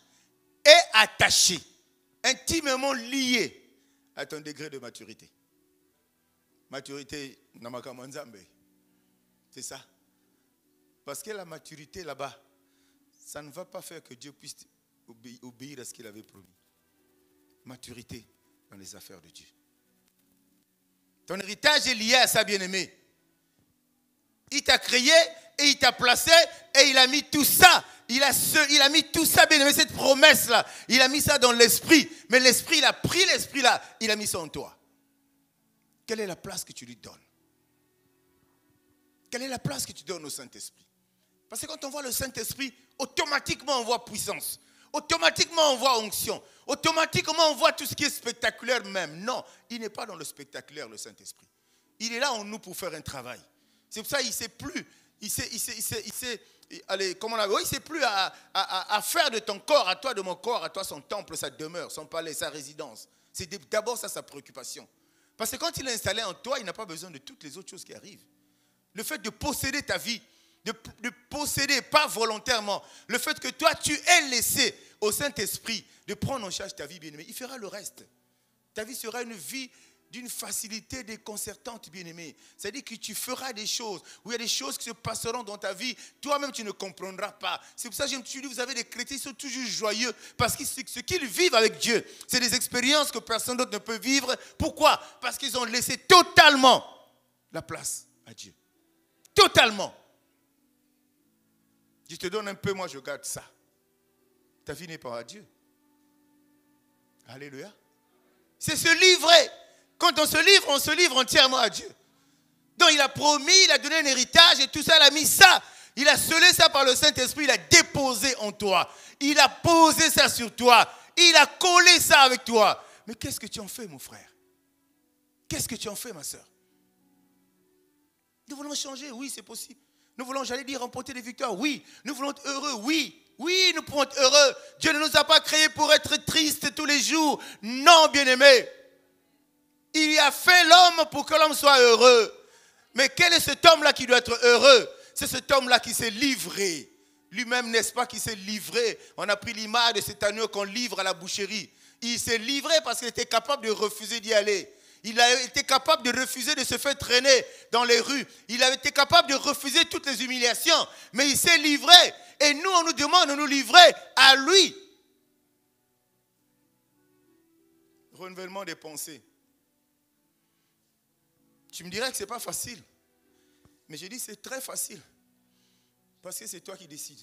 est attaché, intimement lié à ton degré de maturité. Maturité, Namakamanzambe. C'est ça. Parce que la maturité là-bas, ça ne va pas faire que Dieu puisse obéir à ce qu'il avait promis. Maturité dans les affaires de Dieu. Ton héritage est lié à ça, bien-aimé. Il t'a créé et il t'a placé et il a mis tout ça. Il a mis tout ça, bien aimé, cette promesse-là. Il a mis ça dans l'esprit. Mais l'esprit, il a pris l'esprit-là, il a mis ça en toi. Quelle est la place que tu lui donnes? Quelle est la place que tu donnes au Saint-Esprit? Parce que quand on voit le Saint-Esprit, automatiquement on voit puissance. Automatiquement on voit onction. Automatiquement on voit tout ce qui est spectaculaire même. Non, il n'est pas dans le spectaculaire, le Saint-Esprit. Il est là en nous pour faire un travail. C'est pour ça qu'il ne sait plus. Il sait plus à faire de ton corps, à toi, de mon corps, à toi, son temple, sa demeure, son palais, sa résidence. C'est d'abord ça sa préoccupation. Parce que quand il est installé en toi, il n'a pas besoin de toutes les autres choses qui arrivent. Le fait de posséder ta vie, de posséder, pas volontairement, le fait que toi, tu aies laissé au Saint-Esprit de prendre en charge ta vie, bien-aimé, il fera le reste. Ta vie sera une vie d'une facilité déconcertante, bien-aimé. C'est-à-dire que tu feras des choses, où il y a des choses qui se passeront dans ta vie, toi-même tu ne comprendras pas. C'est pour ça que je me suis dit, vous avez des chrétiens qui sont toujours joyeux, parce que ce qu'ils vivent avec Dieu, c'est des expériences que personne d'autre ne peut vivre. Pourquoi? Parce qu'ils ont laissé totalement la place à Dieu. Totalement. Je te donne un peu, moi je garde ça. Ta vie n'est pas à Dieu. Alléluia. C'est se livrer. Quand on se livre entièrement à Dieu. Donc il a promis, il a donné un héritage et tout ça, il a mis ça. Il a scellé ça par le Saint-Esprit, il a déposé en toi. Il a posé ça sur toi. Il a collé ça avec toi. Mais qu'est-ce que tu en fais, mon frère? Qu'est-ce que tu en fais, ma soeur? Nous voulons changer, oui, c'est possible. Nous voulons, j'allais dire, remporter des victoires, oui. Nous voulons être heureux, oui. Oui, nous pouvons être heureux. Dieu ne nous a pas créés pour être tristes tous les jours. Non, bien-aimé. Il a fait l'homme pour que l'homme soit heureux. Mais quel est cet homme-là qui doit être heureux? C'est cet homme-là qui s'est livré. Lui-même, n'est-ce pas, qui s'est livré. On a pris l'image de cet agneau qu'on livre à la boucherie. Il s'est livré parce qu'il était capable de refuser d'y aller. Il a été capable de refuser de se faire traîner dans les rues. Il a été capable de refuser toutes les humiliations. Mais il s'est livré. Et nous, on nous demande de nous livrer à lui. Renouvellement des pensées. Tu me dirais que ce n'est pas facile. Mais je dis c'est très facile. Parce que c'est toi qui décides.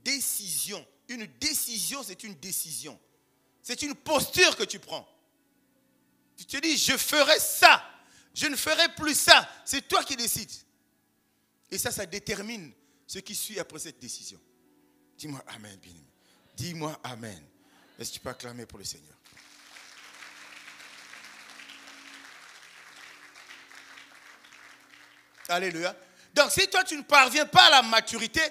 Décision. Une décision, c'est une décision. C'est une posture que tu prends. Tu te dis, je ferai ça. Je ne ferai plus ça. C'est toi qui décides. Et ça détermine ce qui suit après cette décision. Dis-moi Amen, bien-aimé. Dis-moi Amen. Est-ce que tu peux acclamer pour le Seigneur? Alléluia. Donc si toi tu ne parviens pas à la maturité,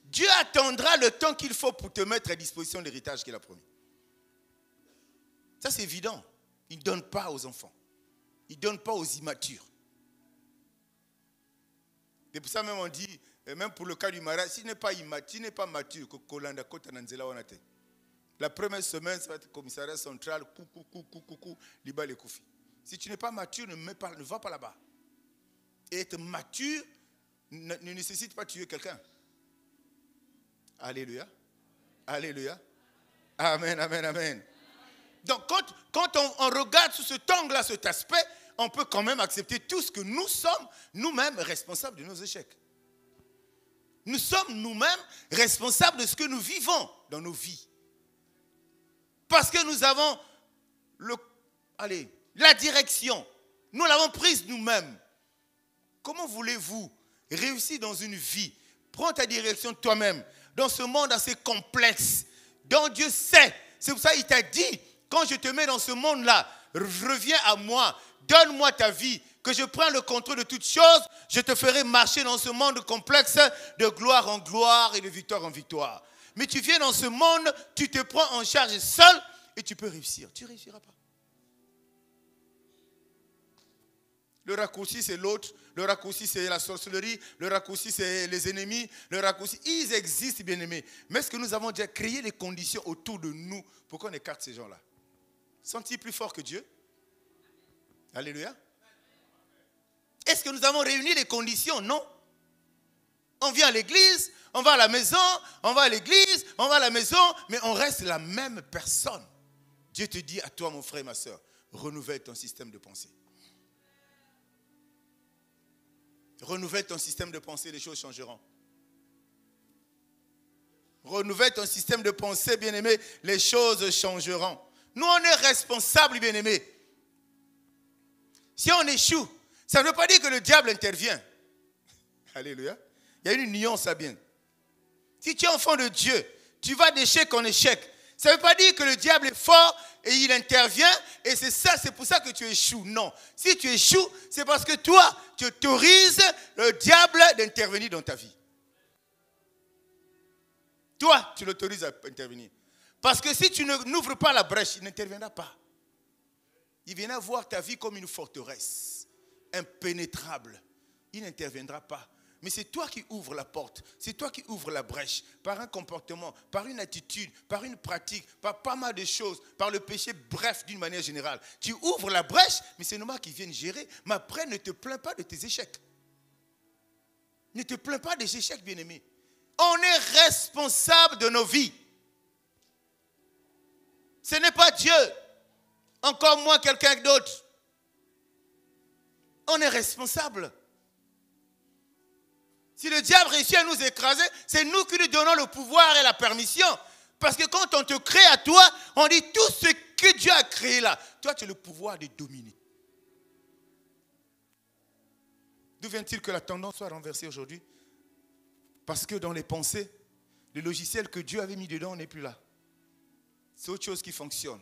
Dieu attendra le temps qu'il faut pour te mettre à disposition l'héritage qu'il a promis. Ça c'est évident. Il ne donne pas aux enfants. Il ne donne pas aux immatures. C'est pour ça même on dit, même pour le cas du mariage, s'il n'est pas mature, la première semaine, ça va être commissariat central, coucou, liba les koufi. Si tu n'es pas mature, ne va pas là-bas. Et être mature ne nécessite pas de tuer quelqu'un. Alléluia. Alléluia. Amen, amen, amen. Donc quand on regarde sous cet angle-là, cet aspect, on peut quand même accepter tout ce que nous sommes, nous-mêmes responsables de nos échecs. Nous sommes nous-mêmes responsables de ce que nous vivons dans nos vies. Parce que nous avons la direction. Nous l'avons prise nous-mêmes. Comment voulez-vous réussir dans une vie? Prends ta direction toi-même. Dans ce monde assez complexe, dont Dieu sait. C'est pour ça qu'il t'a dit, quand je te mets dans ce monde-là, reviens à moi, donne-moi ta vie, que je prenne le contrôle de toutes choses, je te ferai marcher dans ce monde complexe de gloire en gloire et de victoire en victoire. Mais tu viens dans ce monde, tu te prends en charge seul et tu peux réussir. Tu ne réussiras pas. Le raccourci, c'est l'autre. Le raccourci, c'est la sorcellerie. Le raccourci, c'est les ennemis. Le raccourci, ils existent, bien-aimés. Mais est-ce que nous avons déjà créé les conditions autour de nous pour qu'on écarte ces gens-là? Sont-ils plus forts que Dieu? Alléluia. Est-ce que nous avons réuni les conditions? Non. On vient à l'église, on va à la maison, on va à l'église, on va à la maison, mais on reste la même personne. Dieu te dit à toi, mon frère et ma soeur, renouvelle ton système de pensée. Renouvelle ton système de pensée, les choses changeront. Renouvelle ton système de pensée, bien-aimé, les choses changeront. Nous, on est responsables, bien-aimé. Si on échoue, ça ne veut pas dire que le diable intervient. Alléluia. Il y a une nuance à bien. Si tu es enfant de Dieu, tu vas d'échec en échec. Ça ne veut pas dire que le diable est fort et il intervient et c'est pour ça que tu échoues. Non. Si tu échoues, c'est parce que toi, tu autorises le diable d'intervenir dans ta vie. Toi, tu l'autorises à intervenir. Parce que si tu n'ouvres pas la brèche, il n'interviendra pas. Il viendra voir ta vie comme une forteresse, impénétrable. Il n'interviendra pas. Mais c'est toi qui ouvres la porte, c'est toi qui ouvres la brèche, par un comportement, par une attitude, par une pratique, par pas mal de choses, par le péché, bref, d'une manière générale. Tu ouvres la brèche, mais c'est normal qu'ils viennent gérer. Mais après, ne te plains pas de tes échecs. Ne te plains pas des échecs, bien-aimé. On est responsable de nos vies. Ce n'est pas Dieu, encore moins quelqu'un d'autre. On est responsable. Si le diable réussit à nous écraser, c'est nous qui lui donnons le pouvoir et la permission. Parce que quand on te crée à toi, on dit tout ce que Dieu a créé là. Toi, tu as le pouvoir de dominer. D'où vient-il que la tendance soit renversée aujourd'hui? Parce que dans les pensées, le logiciel que Dieu avait mis dedans n'est plus là. C'est autre chose qui fonctionne.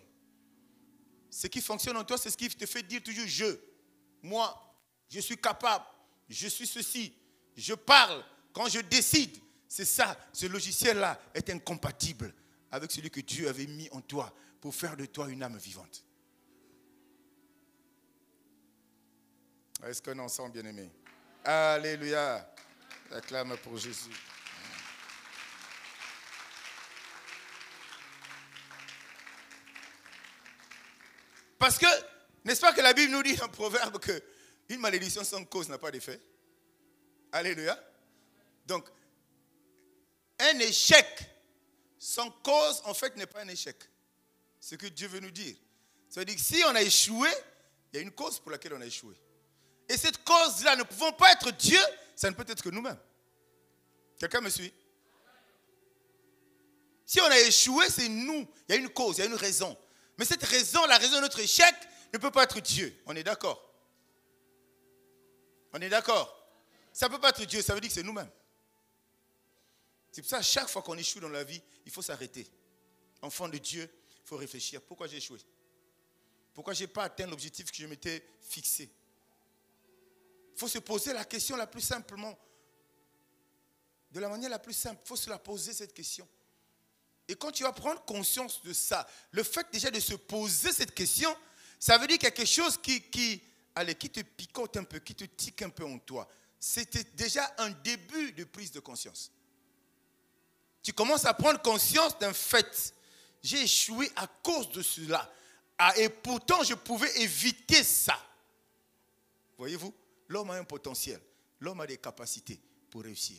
Ce qui fonctionne en toi, c'est ce qui te fait dire toujours je, moi, je suis capable, je suis ceci. Je parle, quand je décide, c'est ça, ce logiciel-là est incompatible avec celui que Dieu avait mis en toi pour faire de toi une âme vivante. Est-ce qu'on est ensemble, bien-aimés? Alléluia. Acclame pour Jésus. Parce que, n'est-ce pas que la Bible nous dit en proverbe qu'une malédiction sans cause n'a pas d'effet? Alléluia. Donc, un échec sans cause, en fait, n'est pas un échec. C'est ce que Dieu veut nous dire. Ça veut dire que si on a échoué, il y a une cause pour laquelle on a échoué. Et cette cause-là ne pouvant pas être Dieu, ça ne peut être que nous-mêmes. Quelqu'un me suit? Si on a échoué, c'est nous. Il y a une cause, il y a une raison. Mais cette raison, la raison de notre échec, ne peut pas être Dieu. On est d'accord? On est d'accord? Ça ne peut pas être Dieu, ça veut dire que c'est nous-mêmes. C'est pour ça, chaque fois qu'on échoue dans la vie, il faut s'arrêter. Enfant de Dieu, il faut réfléchir. Pourquoi j'ai échoué? Pourquoi je n'ai pas atteint l'objectif que je m'étais fixé? faut se poser la question la plus simplement. De la manière la plus simple, il faut se la poser cette question. Et quand tu vas prendre conscience de ça, le fait déjà de se poser cette question, ça veut dire quelque chose qui te picote un peu, qui te tique un peu en toi. C'était déjà un début de prise de conscience. Tu commences à prendre conscience d'un fait. J'ai échoué à cause de cela. Et pourtant, je pouvais éviter ça. Voyez-vous, l'homme a un potentiel. L'homme a des capacités pour réussir.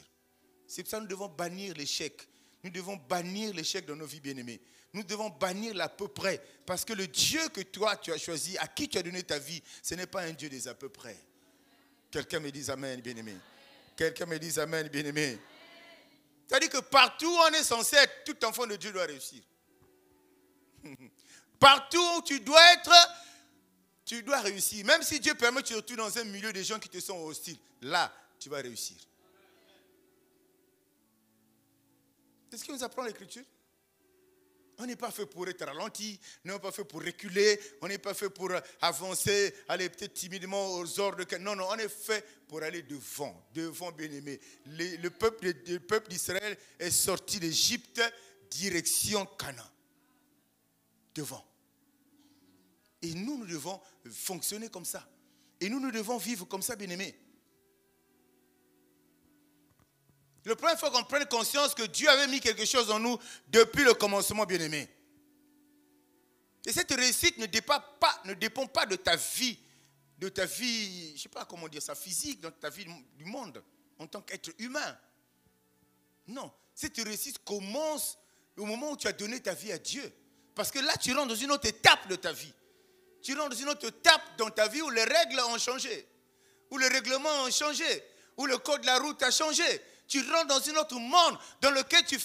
C'est pour ça que nous devons bannir l'échec. Nous devons bannir l'échec dans nos vies, bien-aimés. Nous devons bannir l'à peu près. Parce que le Dieu que toi, tu as choisi, à qui tu as donné ta vie, ce n'est pas un Dieu des à peu près. Quelqu'un me dise amen, bien-aimé. Quelqu'un me dise amen, bien-aimé. C'est-à-dire que partout où on est censé être, tout enfant de Dieu doit réussir. Partout où tu dois être, tu dois réussir. Même si Dieu permet que tu te retrouves dans un milieu de gens qui te sont hostiles, là, tu vas réussir. C'est ce qui nous apprend l'Écriture. On n'est pas fait pour être ralenti, on n'est pas fait pour reculer, on n'est pas fait pour avancer, aller peut-être timidement aux ordres. Non, on est fait pour aller devant, bien-aimé. Le peuple d'Israël est sorti d'Égypte, direction Canaan. Devant. Et nous devons fonctionner comme ça. Et nous devons vivre comme ça, bien-aimés. Le premier, il faut qu'on prenne conscience que Dieu avait mis quelque chose en nous depuis le commencement, bien-aimé. Et cette réussite ne dépend pas de ta vie, je ne sais pas comment dire ça, physique, dans ta vie du monde, en tant qu'être humain. Non, cette réussite commence au moment où tu as donné ta vie à Dieu. Parce que là, tu rentres dans une autre étape de ta vie. Tu rentres dans une autre étape dans ta vie où les règles ont changé, où les règlements ont changé, où le code de la route a changé. Tu rentres dans un autre monde dans lequel tu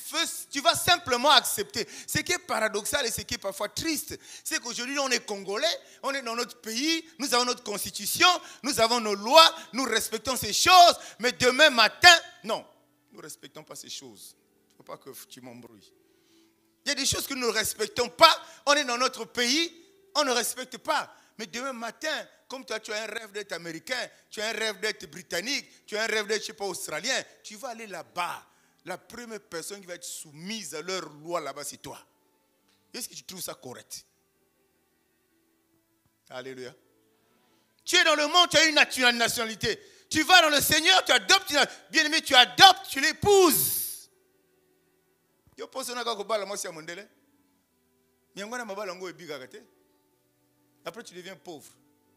vas simplement accepter. Ce qui est paradoxal et ce qui est parfois triste, c'est qu'aujourd'hui, on est Congolais, on est dans notre pays, nous avons notre constitution, nous avons nos lois, nous respectons ces choses, mais demain matin, non, nous ne respectons pas ces choses. Il ne faut pas que tu m'embrouilles. Il y a des choses que nous ne respectons pas, on est dans notre pays, on ne respecte pas. Mais demain matin, comme toi, tu as un rêve d'être américain, tu as un rêve d'être britannique, tu as un rêve d'être, je ne sais pas, australien, tu vas aller là-bas. La première personne qui va être soumise à leur loi là-bas, c'est toi. Est-ce que tu trouves ça correct? Alléluia. Tu es dans le monde, tu as une nationalité. Tu vas dans le Seigneur, tu adoptes, bien-aimé, tu adoptes, tu l'épouses. Yo pense na ka ko bala mo sia mondele. Nyangwana mabala ngo ebiga kate. Après tu deviens pauvre.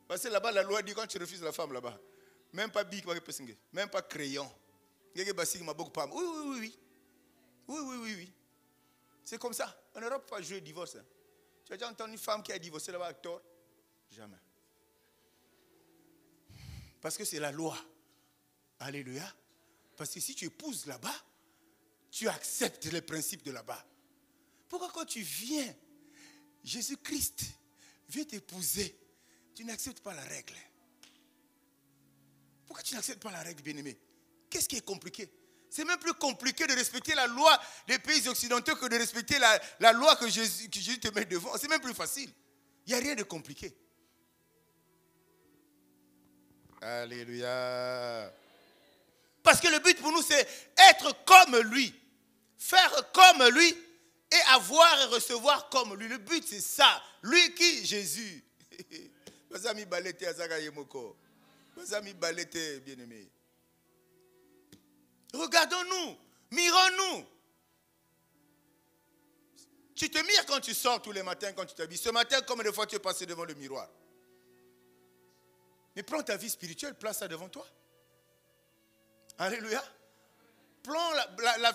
Parce que là-bas la loi dit quand tu refuses la femme là-bas, même pas bic même pas crayon. Ngeke basiki maboko pam. Oui. C'est comme ça. En Europe pas jouer divorce. Tu as déjà entendu une femme qui a divorcé là-bas avec tort? Jamais. Parce que c'est la loi. Alléluia. Parce que si tu épouses là-bas, tu acceptes les principes de là-bas. Pourquoi quand tu viens, Jésus-Christ vient t'épouser, tu n'acceptes pas la règle? Pourquoi tu n'acceptes pas la règle, bien-aimé? Qu'est-ce qui est compliqué? C'est même plus compliqué de respecter la loi des pays occidentaux que de respecter la loi que Jésus te met devant. C'est même plus facile. Il n'y a rien de compliqué. Alléluia. Parce que le but pour nous, c'est être comme lui. Faire comme lui et avoir et recevoir comme lui. Le but, c'est ça. Lui qui? Jésus. Bien-aimé. Regardons-nous. Mirons-nous. Tu te mires quand tu sors tous les matins, quand tu t'habilles. Ce matin, combien de fois tu es passé devant le miroir? Mais prends ta vie spirituelle, place ça devant toi. Alléluia. Prends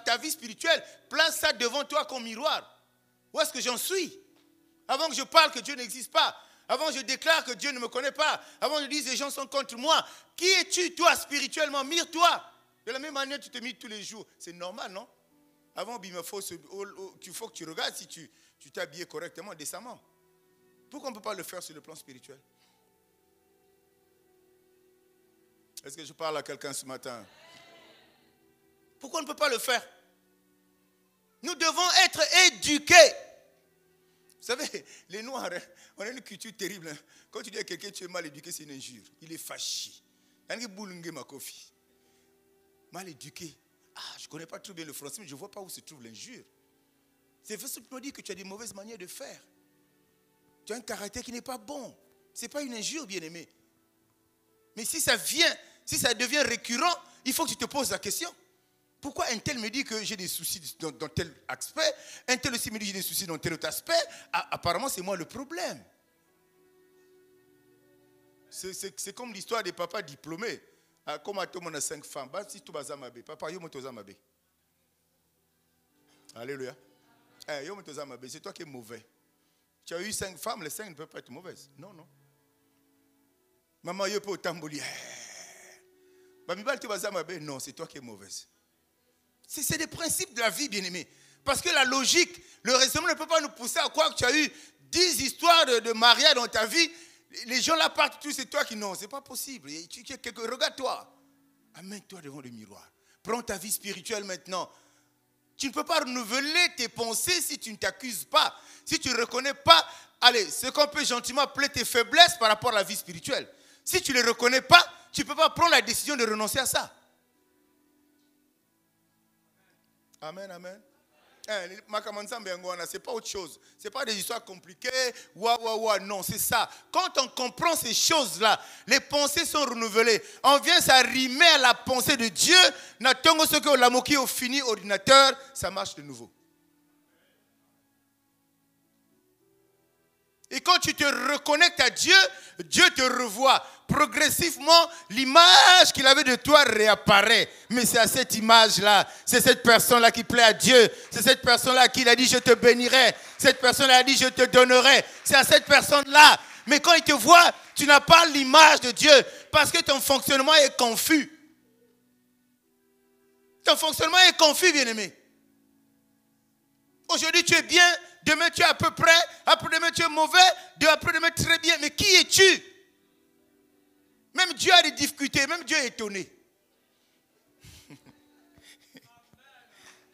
ta vie spirituelle, place ça devant toi comme miroir. Où est-ce que j'en suis? Avant que je parle que Dieu n'existe pas, avant que je déclare que Dieu ne me connaît pas, avant que je dise que les gens sont contre moi, qui es-tu toi spirituellement? Mire-toi. De la même manière, tu te mires tous les jours. C'est normal, non? Avant, il faut que tu regardes si tu t'es habillé correctement, décemment. Pourquoi on ne peut pas le faire sur le plan spirituel? Est-ce que je parle à quelqu'un ce matin? Pourquoi on ne peut pas le faire? Nous devons être éduqués. Vous savez, les Noirs, on a une culture terrible. Quand tu dis à quelqu'un que tu es mal éduqué, c'est une injure. Il est fâché. Mal éduqué. Ah, je ne connais pas trop bien le français, mais je ne vois pas où se trouve l'injure. C'est simplement dire que tu as des mauvaises manières de faire. Tu as un caractère qui n'est pas bon. Ce n'est pas une injure, bien-aimé. Mais si ça devient récurrent, il faut que tu te poses la question. Pourquoi un tel me dit que j'ai des soucis dans tel aspect, un tel aussi me dit que j'ai des soucis dans tel autre aspect? Apparemment, c'est moi le problème. C'est comme l'histoire des papas diplômés. Comme à tout le monde a 5 femmes. Si tout va mal, papa, yo moto mal. Alléluia. C'est toi qui es mauvais. Tu as eu 5 femmes, les 5 ne peuvent pas être mauvaises. Non, non. Maman, yo peut tamboli. Non, c'est toi qui es mauvaise. C'est des principes de la vie, bien-aimé. Parce que la logique, le raisonnement ne peut pas nous pousser à croire que tu as eu 10 histoires de mariage dans ta vie. Les gens là partent tous, c'est toi qui non, c'est pas possible. Regarde-toi. Amène-toi devant le miroir. Prends ta vie spirituelle maintenant. Tu ne peux pas renouveler tes pensées si tu ne t'accuses pas. Si tu ne reconnais pas, allez, ce qu'on peut gentiment appeler tes faiblesses par rapport à la vie spirituelle. Si tu ne les reconnais pas, tu ne peux pas prendre la décision de renoncer à ça. Amen, amen. C'est pas autre chose. C'est pas des histoires compliquées. Non, c'est ça. Quand on comprend ces choses-là, les pensées sont renouvelées. On vient s'arrimer à la pensée de Dieu. N'attendons ce que l'amoki au fini ordinateur, ça marche de nouveau. Et quand tu te reconnectes à Dieu, Dieu te revoit. Progressivement, l'image qu'il avait de toi réapparaît. Mais c'est à cette image-là, c'est cette personne-là qui plaît à Dieu. C'est cette personne-là à qui il a dit je te bénirai. Cette personne-là a dit je te donnerai. C'est à cette personne-là. Mais quand il te voit, tu n'as pas l'image de Dieu parce que ton fonctionnement est confus. Ton fonctionnement est confus, bien-aimé. Aujourd'hui, tu es bien. Demain, tu es à peu près. Après-demain, tu es mauvais. Après-demain, très bien. Mais qui es-tu? Même Dieu a des difficultés. Même Dieu est étonné.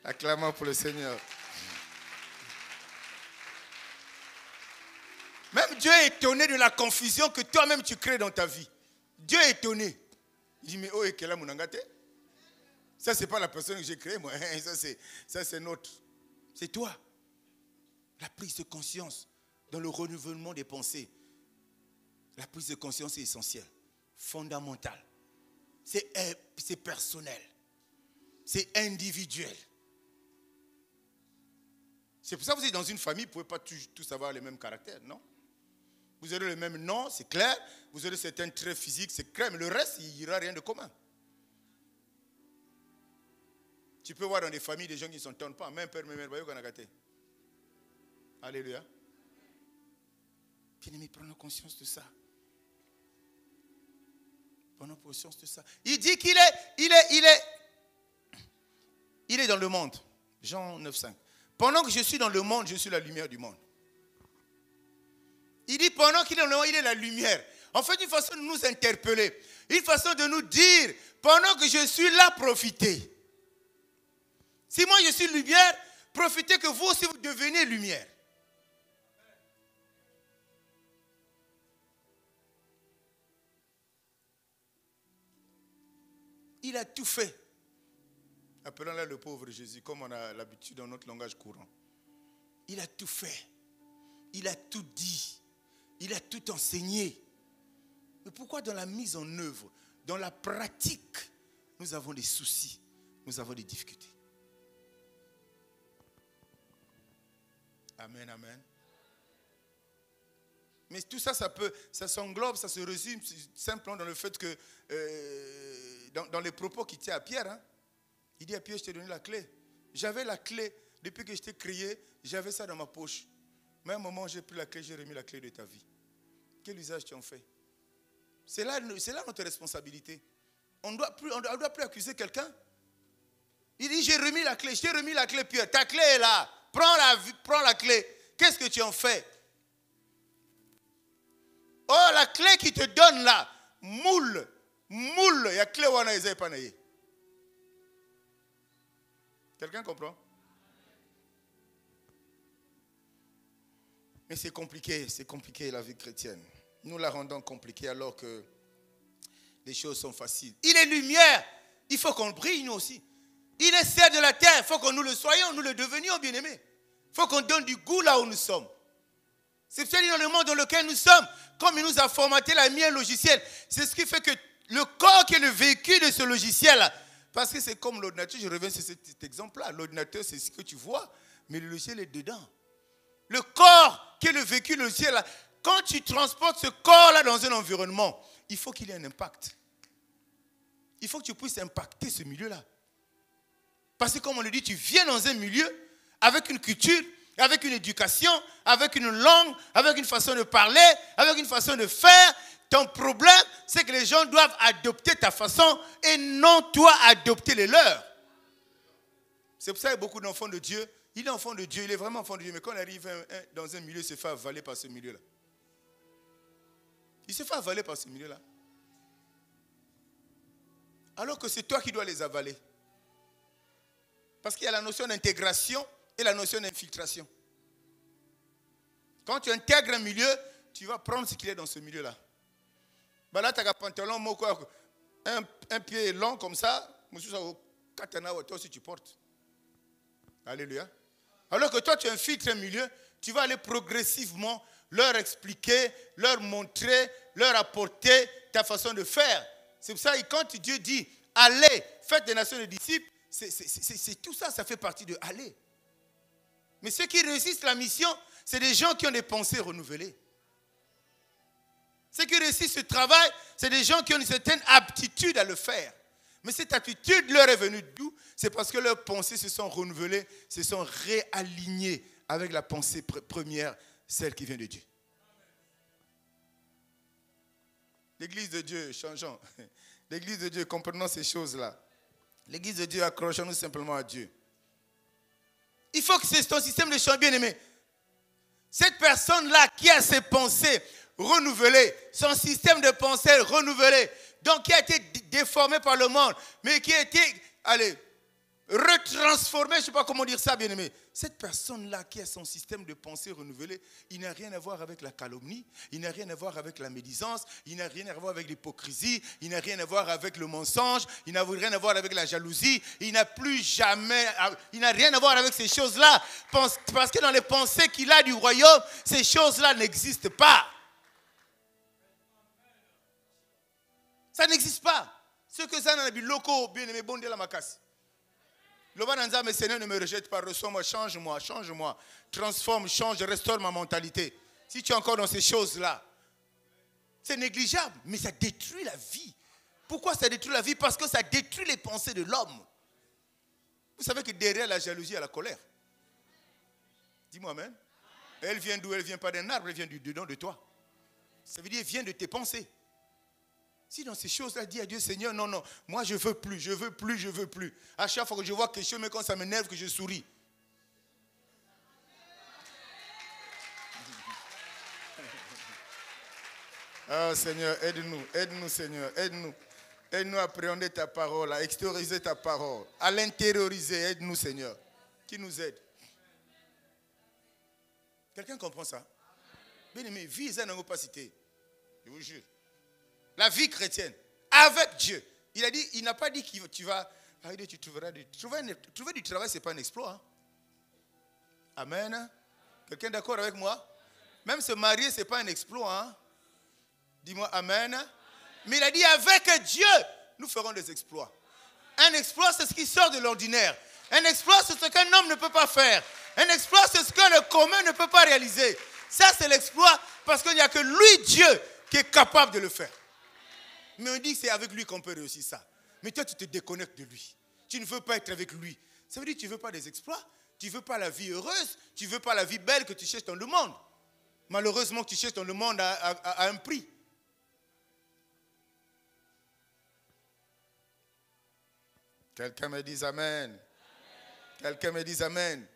Acclamons pour le Seigneur. Même Dieu est étonné de la confusion que toi-même tu crées dans ta vie. Dieu est étonné. Il dit, mais oh, et quel mon angate? Ça, ce n'est pas la personne que j'ai créée, moi. Ça, c'est notre. C'est toi. La prise de conscience dans le renouvellement des pensées. La prise de conscience est essentielle, fondamentale. C'est personnel. C'est individuel. C'est pour ça que vous êtes dans une famille, vous ne pouvez pas tous avoir le même caractère, non? Vous aurez le même nom, c'est clair. Vous aurez certains traits physiques, c'est clair. Mais le reste, il n'y aura rien de commun. Tu peux voir dans des familles des gens qui ne s'entendent pas. Même père, même mère, vous voyez. Alléluia. Bien-aimé, prenons conscience de ça. Prenons conscience de ça. Il dit qu'il est dans le monde. Jean 9,5. Pendant que je suis dans le monde, je suis la lumière du monde. Il dit pendant qu'il est dans le monde, il est la lumière. En fait, une façon de nous interpeller. Une façon de nous dire, pendant que je suis là, profitez. Si moi je suis lumière, profitez que vous aussi vous devenez lumière. Il a tout fait. Appelons-le le pauvre Jésus, comme on a l'habitude dans notre langage courant. Il a tout fait. Il a tout dit. Il a tout enseigné. Mais pourquoi dans la mise en œuvre, dans la pratique, nous avons des soucis, nous avons des difficultés? Amen, amen. Mais tout ça, ça s'englobe, ça se résume simplement dans le fait que, dans les propos qu'il tient à Pierre, hein, il dit à Pierre, je t'ai donné la clé. J'avais la clé, depuis que je t'ai crié, j'avais ça dans ma poche. Mais à un moment, j'ai pris la clé, j'ai remis la clé de ta vie. Quel usage tu en fais? C'est là notre responsabilité. On ne doit plus accuser quelqu'un. Il dit, j'ai remis la clé, je t'ai remis la clé, Pierre. Ta clé est là. Prends la clé. Qu'est-ce que tu en fais? Oh, la clé qui te donne là, moule, il y a clé où on a les épanaillés. Quelqu'un comprend? Mais c'est compliqué la vie chrétienne. Nous la rendons compliquée alors que les choses sont faciles. Il est lumière, il faut qu'on brille nous aussi. Il est sel de la terre, il faut que nous le soyons, nous le devenions, bien-aimés. Il faut qu'on donne du goût là où nous sommes. C'est peut-être dans le monde dans lequel nous sommes, comme il nous a formaté la mienne logiciel. C'est ce qui fait que le corps qui est le véhicule de ce logiciel-là, parce que c'est comme l'ordinateur, je reviens sur cet exemple-là. L'ordinateur, c'est ce que tu vois, mais le logiciel est dedans. Le corps qui est le véhicule logiciel-là, quand tu transportes ce corps-là dans un environnement, il faut qu'il ait un impact. Il faut que tu puisses impacter ce milieu-là. Parce que comme on le dit, tu viens dans un milieu avec une culture, avec une éducation, avec une langue, avec une façon de parler, avec une façon de faire. Ton problème, c'est que les gens doivent adopter ta façon et non toi adopter les leurs. C'est pour ça qu'il y a beaucoup d'enfants de Dieu. Il est enfant de Dieu, il est vraiment enfant de Dieu. Mais quand on arrive dans un milieu, il se fait avaler par ce milieu-là. Il se fait avaler par ce milieu-là. Alors que c'est toi qui dois les avaler. Parce qu'il y a la notion d'intégration et la notion d'infiltration. Quand tu intègres un milieu, tu vas prendre ce qu'il est dans ce milieu-là. Ben là, tu as un pantalon, un pied long comme ça, toi aussi tu portes. Alléluia. Alors que toi, tu infiltres un milieu, tu vas aller progressivement leur expliquer, leur montrer, leur apporter ta façon de faire. C'est pour ça que quand Dieu dit, allez, faites des nations des disciples, c'est tout ça, ça fait partie de aller. Mais ceux qui réussissent la mission, c'est des gens qui ont des pensées renouvelées. Ceux qui réussissent ce travail, c'est des gens qui ont une certaine aptitude à le faire. Mais cette aptitude leur est venue d'où? C'est parce que leurs pensées se sont renouvelées, se sont réalignées avec la pensée première, celle qui vient de Dieu. L'église de Dieu, changeons. L'église de Dieu, comprenons ces choses-là. L'église de Dieu, accrochons-nous simplement à Dieu. Il faut que c'est ton système de change, bien aimé. Cette personne-là qui a ses pensées renouvelées, son système de pensée renouvelé, donc qui a été déformé par le monde, mais qui a été, retransformé, je ne sais pas comment dire ça, bien aimé. Cette personne-là qui a son système de pensée renouvelé, il n'a rien à voir avec la calomnie, il n'a rien à voir avec la médisance, il n'a rien à voir avec l'hypocrisie, il n'a rien à voir avec le mensonge, il n'a rien à voir avec la jalousie, il n'a rien à voir avec ces choses-là, parce que dans les pensées qu'il a du royaume, ces choses-là n'existent pas. Ça n'existe pas. Ce que ça n'a pas locaux, bien aimé, bon Dieu la macasse. Le Bananza, mais Seigneur, ne me rejette pas, reçois-moi, change-moi, transforme, change, restaure ma mentalité. Si tu es encore dans ces choses-là, c'est négligeable, mais ça détruit la vie. Pourquoi ça détruit la vie? Parce que ça détruit les pensées de l'homme. Vous savez que derrière la jalousie, il y a la colère. Dis-moi amen. Elle vient d'où? Elle ne vient pas d'un arbre, elle vient du dedans de toi. Ça veut dire, elle vient de tes pensées. Si dans ces choses-là, dis à Dieu, Seigneur, non, moi je veux plus. À chaque fois que je vois quelque chose, mais quand ça m'énerve, que je souris. Ah Seigneur, aide-nous Seigneur, aide-nous. Aide-nous à appréhender ta parole, à extérioriser ta parole, à l'intérioriser, aide-nous Seigneur. Qui nous aide? Quelqu'un comprend ça? Bien aimé, vie, ça n'a pas cité. Je vous jure. La vie chrétienne, avec Dieu. Il n'a pas dit que tu vas... Tu trouveras trouver du travail, ce n'est pas un exploit. Hein? Amen. Quelqu'un d'accord avec moi? Même se marier, ce n'est pas un exploit. Hein? Dis-moi amen. Mais il a dit, avec Dieu, nous ferons des exploits. Un exploit, c'est ce qui sort de l'ordinaire. Un exploit, c'est ce qu'un homme ne peut pas faire. Un exploit, c'est ce que le commun ne peut pas réaliser. Ça, c'est l'exploit parce qu'il n'y a que lui, Dieu, qui est capable de le faire. Mais on dit que c'est avec lui qu'on peut réussir ça. Mais toi, tu te déconnectes de lui. Tu ne veux pas être avec lui. Ça veut dire que tu ne veux pas des exploits. Tu ne veux pas la vie heureuse. Tu ne veux pas la vie belle que tu cherches dans le monde. Malheureusement, tu cherches dans le monde à un prix. Quelqu'un me dise amen. Quelqu'un me dise amen.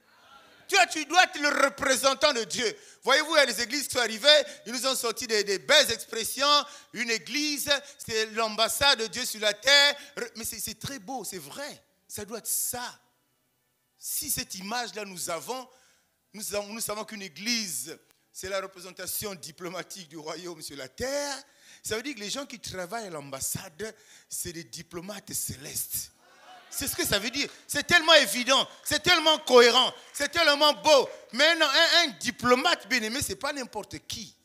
Toi, tu dois être le représentant de Dieu. Voyez-vous, il y a des églises qui sont arrivées, ils nous ont sorti des belles expressions. Une église, c'est l'ambassade de Dieu sur la terre. Mais c'est très beau, c'est vrai. Ça doit être ça. Si cette image-là nous savons qu'une église c'est la représentation diplomatique du royaume sur la terre. Ça veut dire que les gens qui travaillent à l'ambassade, c'est des diplomates célestes. C'est ce que ça veut dire. C'est tellement évident, c'est tellement cohérent, c'est tellement beau. Mais non, un diplomate bien-aimé, ce n'est pas n'importe qui.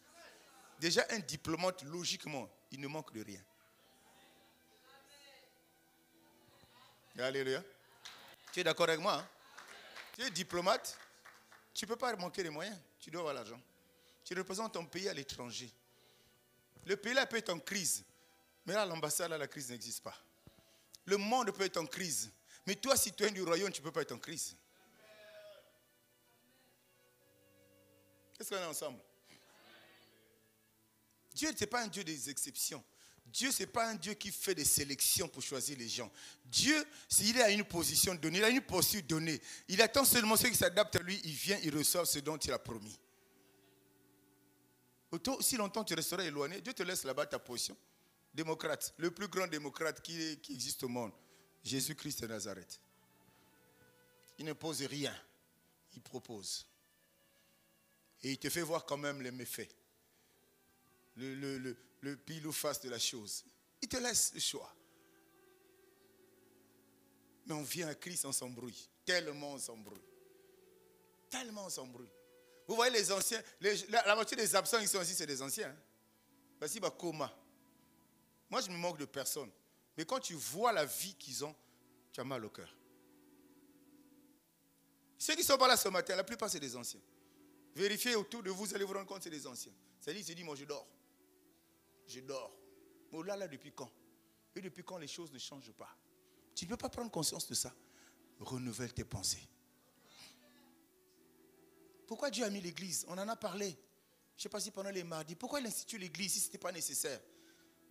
Déjà, un diplomate, logiquement, il ne manque de rien. Alléluia. Tu es d'accord avec moi, hein? Tu es diplomate, tu ne peux pas manquer de moyens. Tu dois avoir l'argent. Tu représentes ton pays à l'étranger. Le pays là peut être en crise. Mais là, l'ambassade, là, la crise n'existe pas. Le monde peut être en crise. Mais toi, citoyen du royaume, tu ne peux pas être en crise. Est-ce qu'on est ensemble? Dieu, ce n'est pas un Dieu des exceptions. Dieu, ce n'est pas un Dieu qui fait des sélections pour choisir les gens. Dieu, s'il a une position donnée, il a une posture donnée. Il attend seulement ceux qui s'adaptent à lui. Il vient, il reçoit ce dont il a promis. Si longtemps tu resteras éloigné, Dieu te laisse là-bas ta position. Démocrate, le plus grand démocrate qui existe au monde, Jésus-Christ de Nazareth. Il n'impose rien, il propose. Et il te fait voir quand même les méfaits. Le pile ou face de la chose. Il te laisse le choix. Mais on vient à Christ, on s'embrouille. Tellement on s'embrouille. Tellement on s'embrouille. Vous voyez les anciens, la moitié des absents qui sont ici, c'est des anciens. Voici ma coma. Moi, je me moque de personne. Mais quand tu vois la vie qu'ils ont, tu as mal au cœur. Ceux qui ne sont pas là ce matin, la plupart, c'est des anciens. Vérifiez autour de vous, vous allez vous rendre compte que c'est des anciens. C'est-à-dire, ils se disent, moi, je dors. Je dors. Mais là, depuis quand? Et depuis quand les choses ne changent pas? Tu ne peux pas prendre conscience de ça. Renouvelle tes pensées. Pourquoi Dieu a mis l'église? On en a parlé. Je ne sais pas si pendant les mardis. Pourquoi il institue l'église si ce n'était pas nécessaire?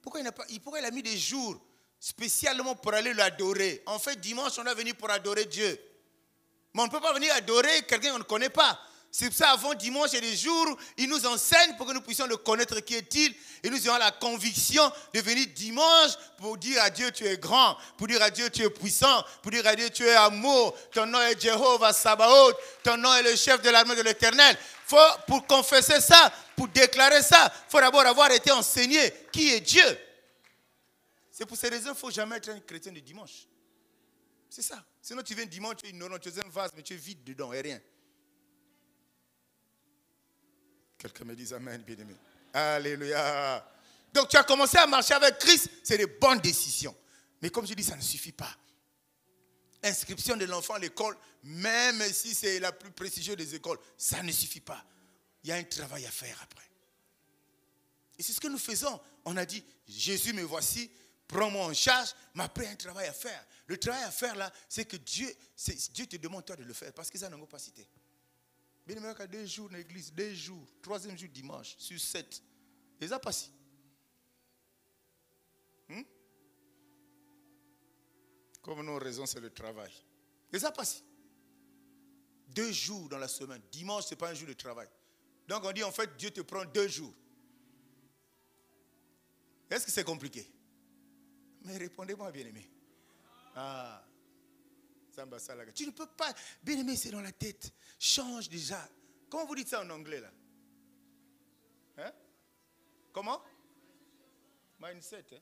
Pourquoi il a mis des jours spécialement pour aller l'adorer? En fait, dimanche, on est venu pour adorer Dieu. Mais on ne peut pas venir adorer quelqu'un qu'on ne connaît pas. C'est pour ça, avant dimanche, il y a des jours, il nous enseigne pour que nous puissions le connaître qui est-il. Et nous ayons la conviction de venir dimanche pour dire à Dieu, tu es grand. Pour dire à Dieu, tu es puissant. Pour dire à Dieu, tu es amour. Ton nom est Jéhovah Sabaoth. Ton nom est le chef de l'armée de l'Éternel. Pour confesser ça, pour déclarer ça, il faut d'abord avoir été enseigné qui est Dieu. C'est pour ces raisons qu'il ne faut jamais être un chrétien de dimanche. C'est ça. Sinon, tu viens dimanche, tu es ignorant, tu es un vase, mais tu es vide dedans et rien. Quelqu'un me dit amen, bien-aimé. Alléluia. Donc, tu as commencé à marcher avec Christ, c'est des bonnes décisions. Mais comme je dis, ça ne suffit pas. Inscription de l'enfant à l'école, même si c'est la plus prestigieuse des écoles, ça ne suffit pas. Il y a un travail à faire après. Et c'est ce que nous faisons. On a dit, Jésus, me voici, prends-moi en charge, mais après, il y a un travail à faire. Le travail à faire là, c'est que Dieu te demande toi de le faire, parce que ça n'a pas cité. Bien aimé, il y a 2 jours dans l'église, 2 jours, 3e jour dimanche, sur 7. Et ça passe. Comme nos raisons, c'est le travail. Et ça passe. 2 jours dans la semaine. Dimanche, ce n'est pas un jour de travail. Donc on dit en fait, Dieu te prend 2 jours. Est-ce que c'est compliqué? Mais répondez-moi, bien-aimé. Ah. Tu ne peux pas. Bien-aimé, c'est dans la tête. Change déjà. Comment vous dites ça en anglais là? Hein? Comment? Mindset. Hein?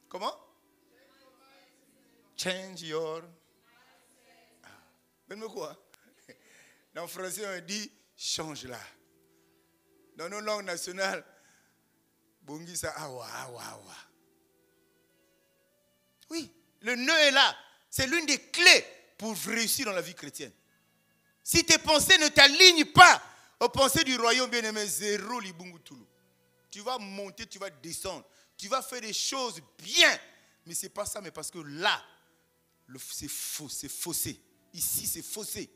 Comment? Change your. Même quoi? Dans le français, on dit change-la. Dans nos langues nationales, Bungi ça awa, awa, awa. Oui. Le nœud est là. C'est l'une des clés pour réussir dans la vie chrétienne. Si tes pensées ne t'alignent pas aux pensées du royaume bien-aimé, zéro libungutulu. Tu vas monter, tu vas descendre. Tu vas faire des choses bien. Mais ce n'est pas ça, mais parce que là, c'est faux, c'est faussé. Ici, c'est faussé.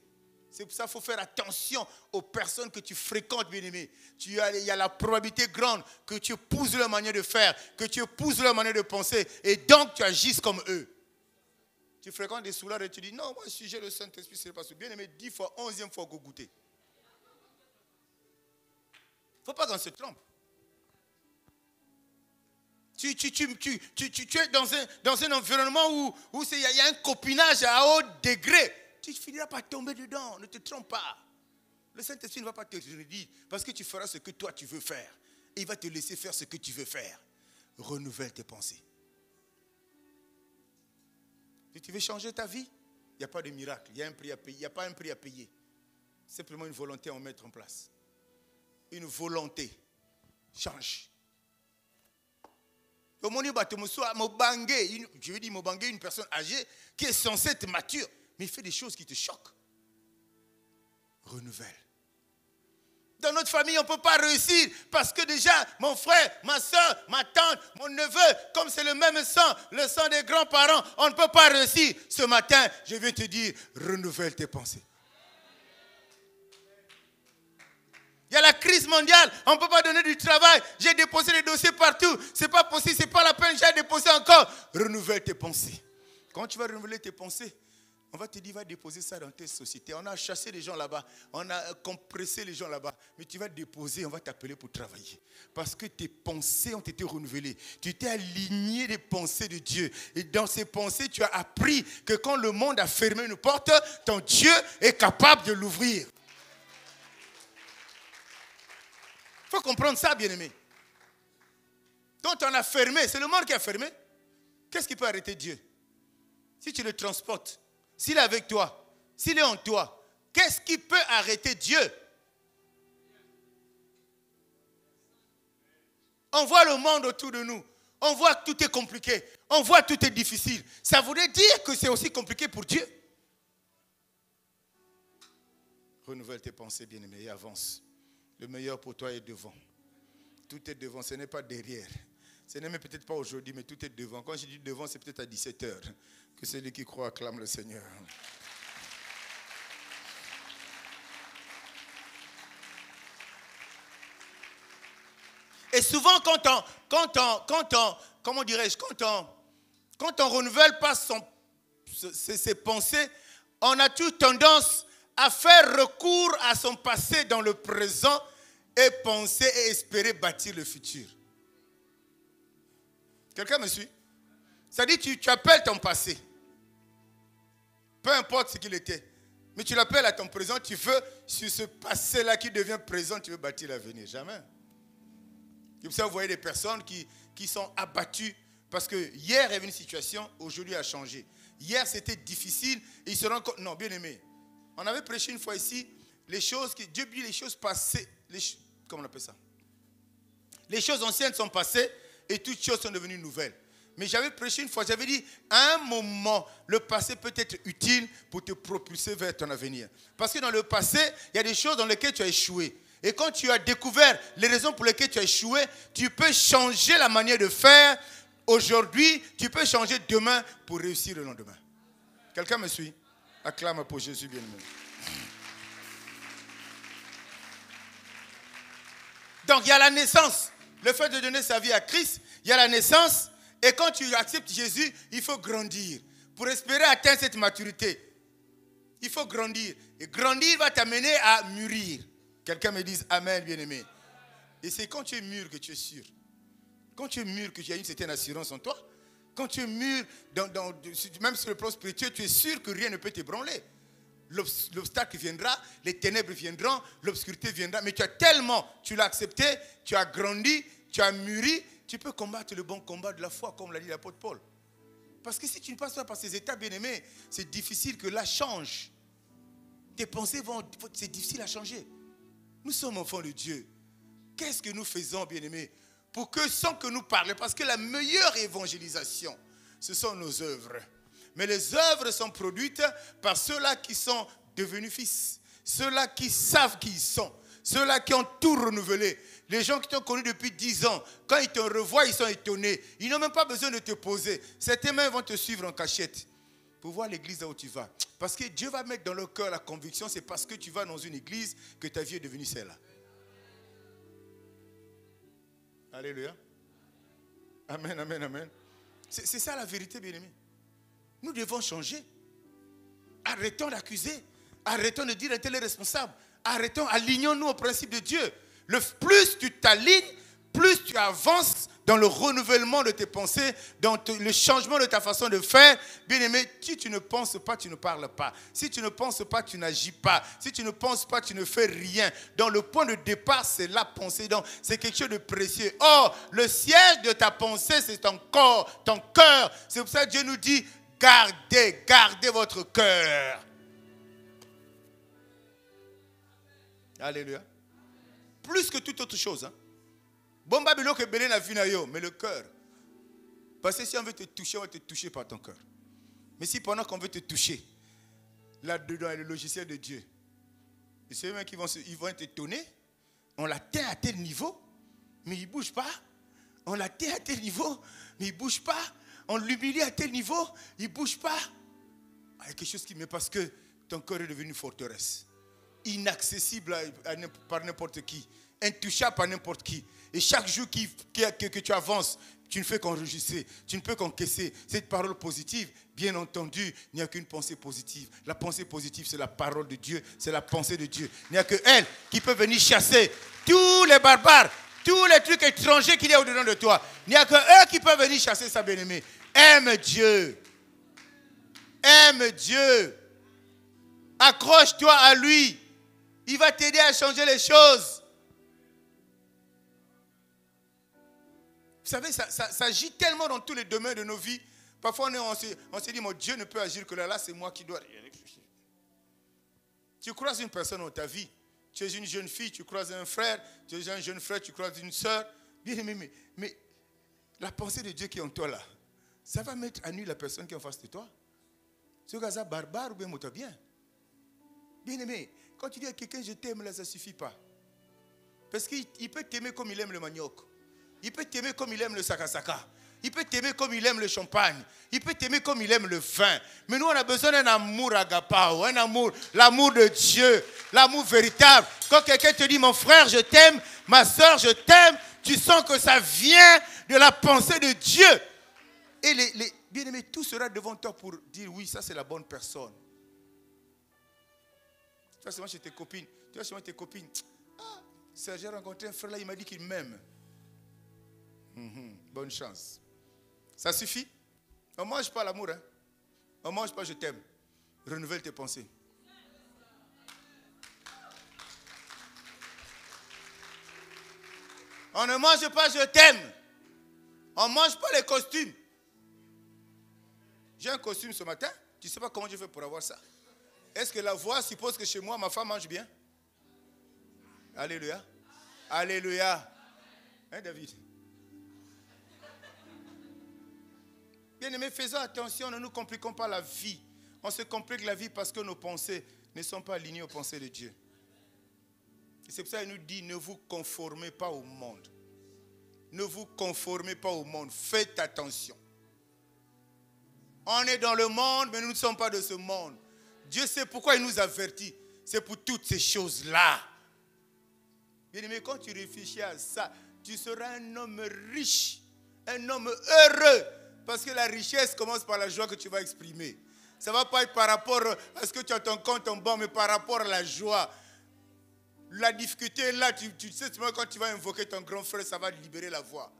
C'est pour ça qu'il faut faire attention aux personnes que tu fréquentes, bien-aimé. Il y a la probabilité grande que tu épouses leur manière de faire, que tu épouses leur manière de penser, et donc tu agisses comme eux. Tu fréquentes des soulards et tu dis, non, moi, si j'ai le Saint-Esprit, c'est pas ce bien-aimé, 10 fois, 11e fois qu'on goûte. Il ne faut pas qu'on se trompe. Tu es dans un environnement où il y a un copinage à haut degré. Tu finiras par tomber dedans, ne te trompe pas. Le Saint-Esprit ne va pas te redire parce que tu feras ce que toi tu veux faire. Et il va te laisser faire ce que tu veux faire. Renouvelle tes pensées. Si tu veux changer ta vie, il n'y a pas de miracle. Il y a un prix à payer. Il n'y a pas un prix à payer. Simplement une volonté à mettre en place. Une volonté. Change. Je veux dire, une personne âgée qui est censée être mature, mais il fait des choses qui te choquent. Renouvelle. Dans notre famille, on ne peut pas réussir parce que déjà, mon frère, ma soeur, ma tante, mon neveu, comme c'est le même sang, le sang des grands-parents, on ne peut pas réussir. Ce matin, je vais te dire, renouvelle tes pensées. Il y a la crise mondiale, on ne peut pas donner du travail. J'ai déposé des dossiers partout. Ce n'est pas possible, ce n'est pas la peine, j'ai déposé encore. Renouvelle tes pensées. Quand tu vas renouveler tes pensées, on va te dire, va déposer ça dans tes sociétés. On a chassé les gens là-bas, on a compressé les gens là-bas. Mais tu vas déposer, on va t'appeler pour travailler. Parce que tes pensées ont été renouvelées. Tu t'es aligné des pensées de Dieu. Et dans ces pensées, tu as appris que quand le monde a fermé une porte, ton Dieu est capable de l'ouvrir. Il faut comprendre ça, bien-aimé. Quand on a fermé, c'est le monde qui a fermé. Qu'est-ce qui peut arrêter Dieu? Si tu le transportes, s'il est avec toi, s'il est en toi, qu'est-ce qui peut arrêter Dieu? On voit le monde autour de nous. On voit que tout est compliqué. On voit que tout est difficile. Ça voudrait dire que c'est aussi compliqué pour Dieu. Renouvelle tes pensées, bien-aimé, et avance. Le meilleur pour toi est devant. Tout est devant, ce n'est pas derrière. Ce n'est même peut-être pas aujourd'hui, mais tout est devant. Quand je dis devant, c'est peut-être à 17h. Que celui qui croit acclame le Seigneur. Et souvent, quand on renouvelle pas ses pensées, on a toujours tendance à faire recours à son passé dans le présent et penser et espérer bâtir le futur. Quelqu'un me suit? C'est-à-dire tu appelles ton passé. Peu importe ce qu'il était. Mais tu l'appelles à ton présent, tu veux, sur ce passé-là qui devient présent, tu veux bâtir l'avenir. Jamais. Comme ça, vous voyez des personnes qui sont abattues parce que hier, il y avait une situation, aujourd'hui, a changé. Hier, c'était difficile et ils se rendent compte. Non, bien aimé. On avait prêché une fois ici, les choses qui, Dieu dit les choses passées, comment on appelle ça? Les choses anciennes sont passées et toutes choses sont devenues nouvelles. Mais j'avais prêché une fois, j'avais dit, à un moment, le passé peut être utile pour te propulser vers ton avenir. Parce que dans le passé, il y a des choses dans lesquelles tu as échoué. Et quand tu as découvert les raisons pour lesquelles tu as échoué, tu peux changer la manière de faire. Aujourd'hui, tu peux changer demain pour réussir le lendemain. Quelqu'un me suit? Acclame pour Jésus bien-aimé. Donc, il y a la naissance. Le fait de donner sa vie à Christ, il y a la naissance. Et quand tu acceptes Jésus, il faut grandir. Pour espérer atteindre cette maturité, il faut grandir. Et grandir va t'amener à mûrir. Quelqu'un me dise Amen, bien-aimé. Et c'est quand tu es mûr que tu es sûr. Quand tu es mûr que tu as une certaine assurance en toi. Quand tu es mûr, même sur le plan spirituel, tu es sûr que rien ne peut t'ébranler. L'obstacle viendra, les ténèbres viendront, l'obscurité viendra. Mais tu l'as accepté, tu as grandi, tu as mûri. Tu peux combattre le bon combat de la foi, comme l'a dit l'apôtre Paul. Parce que si tu ne passes pas par ces étapes, bien-aimés, c'est difficile que là change. Tes pensées c'est difficile à changer. Nous sommes enfants de Dieu. Qu'est-ce que nous faisons, bien-aimés, pour que, sans que nous parlions, parce que la meilleure évangélisation, ce sont nos œuvres. Mais les œuvres sont produites par ceux-là qui sont devenus fils. Ceux-là qui savent qui ils sont. Ceux-là qui ont tout renouvelé. Les gens qui t'ont connu depuis 10 ans, quand ils te revoient, ils sont étonnés. Ils n'ont même pas besoin de te poser. Certains même vont te suivre en cachette pour voir l'église là où tu vas. Parce que Dieu va mettre dans leur cœur la conviction, c'est parce que tu vas dans une église que ta vie est devenue celle-là. Alléluia. Amen, amen, amen. C'est ça la vérité, bien-aimé. Nous devons changer. Arrêtons d'accuser. Arrêtons de dire à tel est responsable. Arrêtons, alignons-nous au principe de Dieu. Plus tu t'alignes, plus tu avances dans le renouvellement de tes pensées, dans le changement de ta façon de faire. Bien-aimé, si tu ne penses pas, tu ne parles pas. Si tu ne penses pas, tu n'agis pas. Si tu ne penses pas, tu ne fais rien. Donc le point de départ, c'est la pensée. Donc c'est quelque chose de précieux. Or, le siège de ta pensée, c'est ton corps, ton cœur. C'est pour ça que Dieu nous dit, gardez votre cœur. Alléluia. Plus que toute autre chose. Bon, Babylone que Belé n'a vu, mais le cœur. Parce que si on veut te toucher, on va te toucher par ton cœur. Mais si pendant qu'on veut te toucher, là-dedans est le logiciel de Dieu. Et c'est eux qui vont être étonnés. On l'atteint à tel niveau, mais il ne bouge pas. On l'atteint à tel niveau, mais il ne bouge pas. On l'humilie à tel niveau, il ne bouge pas. Il y a quelque chose qui... Mais parce que ton cœur est devenu une forteresse. Inaccessible par n'importe qui. Intouchable par n'importe qui. Et chaque jour que tu avances, tu ne fais qu'enregistrer, tu ne peux qu'encaisser cette parole positive. Bien entendu, il n'y a qu'une pensée positive. La pensée positive, c'est la parole de Dieu, c'est la pensée de Dieu. Il n'y a que elle qui peut venir chasser tous les barbares, tous les trucs étrangers qu'il y a au-dedans de toi. Il n'y a que eux qui peuvent venir chasser sa bien-aimée. Aime Dieu. Aime Dieu. Accroche-toi à lui. Il va t'aider à changer les choses. Vous savez, ça agit tellement dans tous les domaines de nos vies. Parfois, on se dit, mon Dieu ne peut agir que là, c'est moi qui dois. Tu croises une personne dans ta vie. Tu es une jeune fille, tu croises un frère. Tu es un jeune frère, tu croises une soeur. Bien aimé, mais la pensée de Dieu qui est en toi là, ça va mettre à nu la personne qui est en face de toi. Ce gars-là, barbare ou bien mot bien. Bien aimé, quand tu dis à quelqu'un, je t'aime, là, ça ne suffit pas. Parce qu'il peut t'aimer comme il aime le manioc. Il peut t'aimer comme il aime le sakasaka. Il peut t'aimer comme il aime le champagne. Il peut t'aimer comme il aime le vin. Mais nous, on a besoin d'un amour agapao, un amour, l'amour de Dieu, l'amour véritable. Quand quelqu'un te dit, mon frère, je t'aime, ma soeur, je t'aime, tu sens que ça vient de la pensée de Dieu. Et les bien-aimés, tout sera devant toi pour dire, oui, ça c'est la bonne personne. Tu vas souvent chez tes copines. Ah, j'ai rencontré un frère là, il m'a dit qu'il m'aime. Bonne chance. Ça suffit? On ne mange pas l'amour. Hein? On ne mange pas je t'aime. Renouvelle tes pensées. On ne mange pas je t'aime. On ne mange pas les costumes. J'ai un costume ce matin. Tu ne sais pas comment je fais pour avoir ça. Est-ce que la voix suppose que chez moi, ma femme mange bien? Alléluia. Alléluia. Hein, David? Bien-aimés, faisons attention, ne nous compliquons pas la vie. On se complique la vie parce que nos pensées ne sont pas alignées aux pensées de Dieu. Et c'est pour ça qu'il nous dit, ne vous conformez pas au monde. Ne vous conformez pas au monde. Faites attention. On est dans le monde, mais nous ne sommes pas de ce monde. Dieu sait pourquoi il nous avertit. C'est pour toutes ces choses-là. Bien-aimé, quand tu réfléchis à ça, tu seras un homme riche, un homme heureux. Parce que la richesse commence par la joie que tu vas exprimer. Ça ne va pas être par rapport à ce que tu as ton compte en banque, mais par rapport à la joie. La difficulté là, tu sais, quand tu vas invoquer ton grand frère, ça va libérer la voix.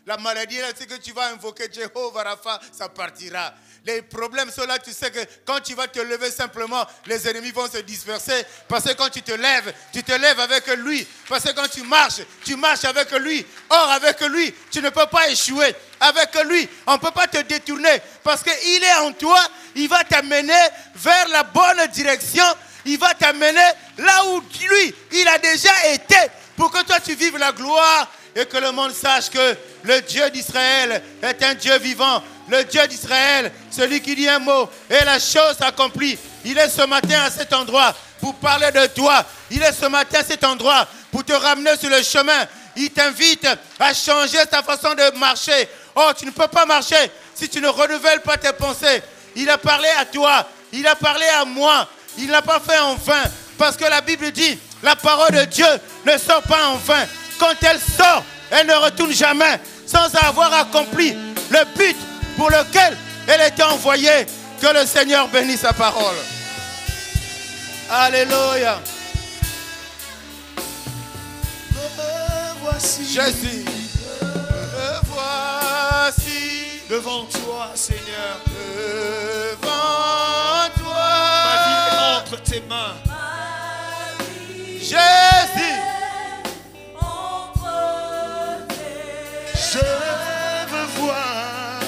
La maladie là, c'est que tu vas invoquer Jéhovah Rapha, ça partira. Les problèmes sont là, tu sais que quand tu vas te lever simplement, les ennemis vont se disperser. Parce que quand tu te lèves avec lui. Parce que quand tu marches avec lui. Or, avec lui, tu ne peux pas échouer. Avec lui, on ne peut pas te détourner. Parce qu'il est en toi, il va t'amener vers la bonne direction. Il va t'amener là où lui, il a déjà été. Pour que toi, tu vives la gloire. Et que le monde sache que le Dieu d'Israël est un Dieu vivant. Le Dieu d'Israël, celui qui dit un mot et la chose s'accomplit. Il est ce matin à cet endroit pour parler de toi. Il est ce matin à cet endroit pour te ramener sur le chemin. Il t'invite à changer ta façon de marcher. Oh, tu ne peux pas marcher si tu ne renouvelles pas tes pensées. Il a parlé à toi. Il a parlé à moi. Il ne l'a pas fait en vain. Parce que la Bible dit, la parole de Dieu ne sort pas en vain. Quand elle sort, elle ne retourne jamais sans avoir accompli le but pour lequel elle était envoyée. Que le Seigneur bénisse sa parole. Alléluia. Jésus. Me devant toi, Seigneur. Devant toi. Ma vie est entre tes mains. Jésus. Je veux voir.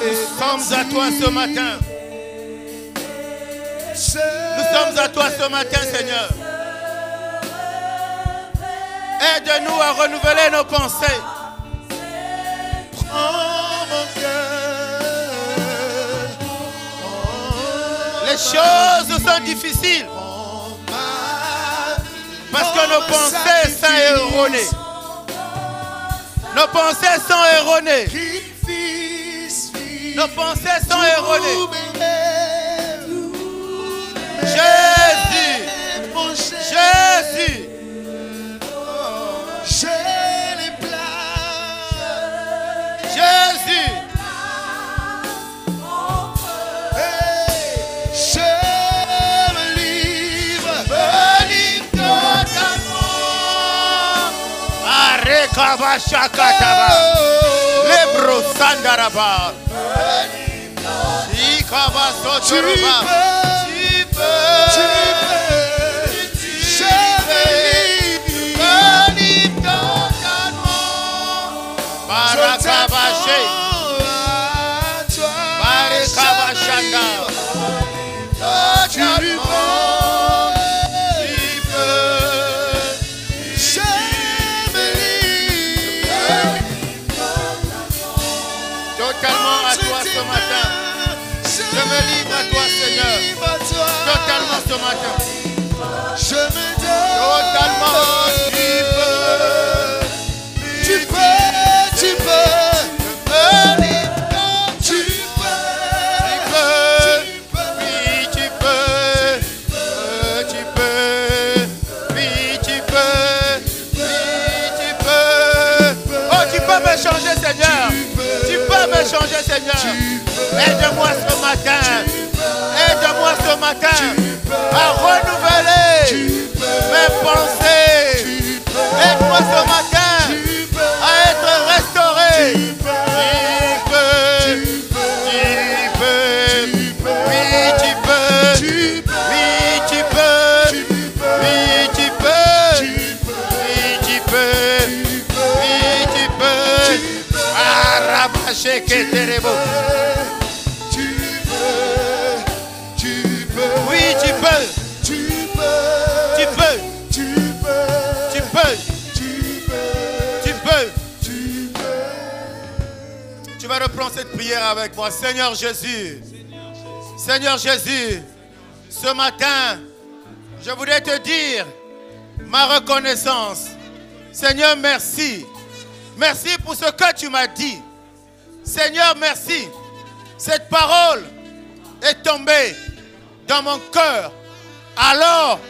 Nous sommes à toi ce matin. Nous sommes à toi ce matin, Seigneur. Aide-nous à renouveler nos pensées. Prends mon cœur. Les choses sont difficiles parce que nos pensées sont erronées. Nos pensées sont erronées. Nos pensées sont erronées. Jésus. Jésus. Jésus. Kabashakataba, Lebro Sandaraba, Ikabasoturuba. Tu peux, Barakabaché, Barakabashanda. Totalement à toi ce matin. Je me livre à toi, Seigneur. Totalement ce matin. Je me donne. Totalement, tu peux. Tu peux. Changer, Seigneur. Tu peux me changer, Seigneur. Aide-moi ce matin. Aide-moi ce matin à renouveler mes pensées. Aide-moi ce matin à être restauré. Oui, tu peux. Tu vas reprendre cette prière avec moi. Seigneur Jésus. Seigneur Jésus, ce matin, je voudrais te dire ma reconnaissance. Seigneur, merci. Merci pour ce que tu m'as dit. Seigneur, merci. Cette parole est tombée dans mon cœur. Alors,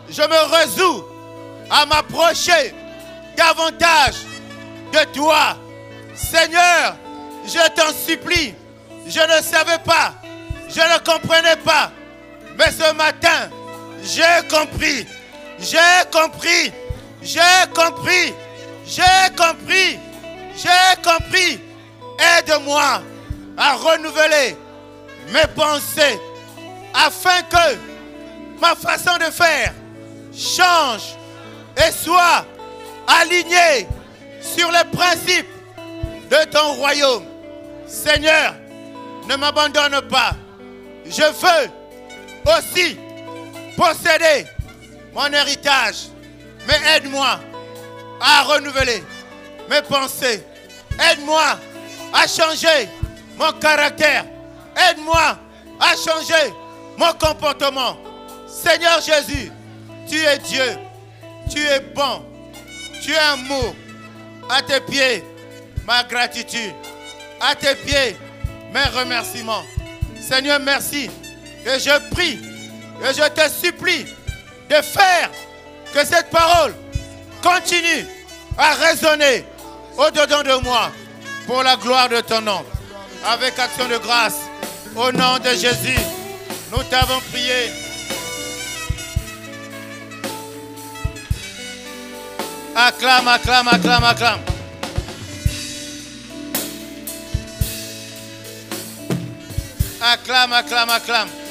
je me résous à m'approcher davantage de toi. Seigneur, je t'en supplie. Je ne savais pas. Je ne comprenais pas. Mais ce matin, j'ai compris. J'ai compris. J'ai compris. J'ai compris. J'ai compris. Aide-moi à renouveler mes pensées afin que ma façon de faire change et soit alignée sur les principes de ton royaume. Seigneur, ne m'abandonne pas. Je veux aussi posséder mon héritage. Mais aide-moi à renouveler mes pensées. Aide-moi à changer mon caractère. Aide-moi à changer mon comportement. Seigneur Jésus, tu es Dieu. Tu es bon. Tu es amour. À tes pieds, ma gratitude. À tes pieds, mes remerciements. Seigneur, merci. Et je prie, et je te supplie de faire que cette parole continue à résonner au-dedans de moi pour la gloire de ton nom. Avec action de grâce, au nom de Jésus, nous t'avons prié. Acclame, acclame, acclame, acclame. Acclame, acclame, acclame.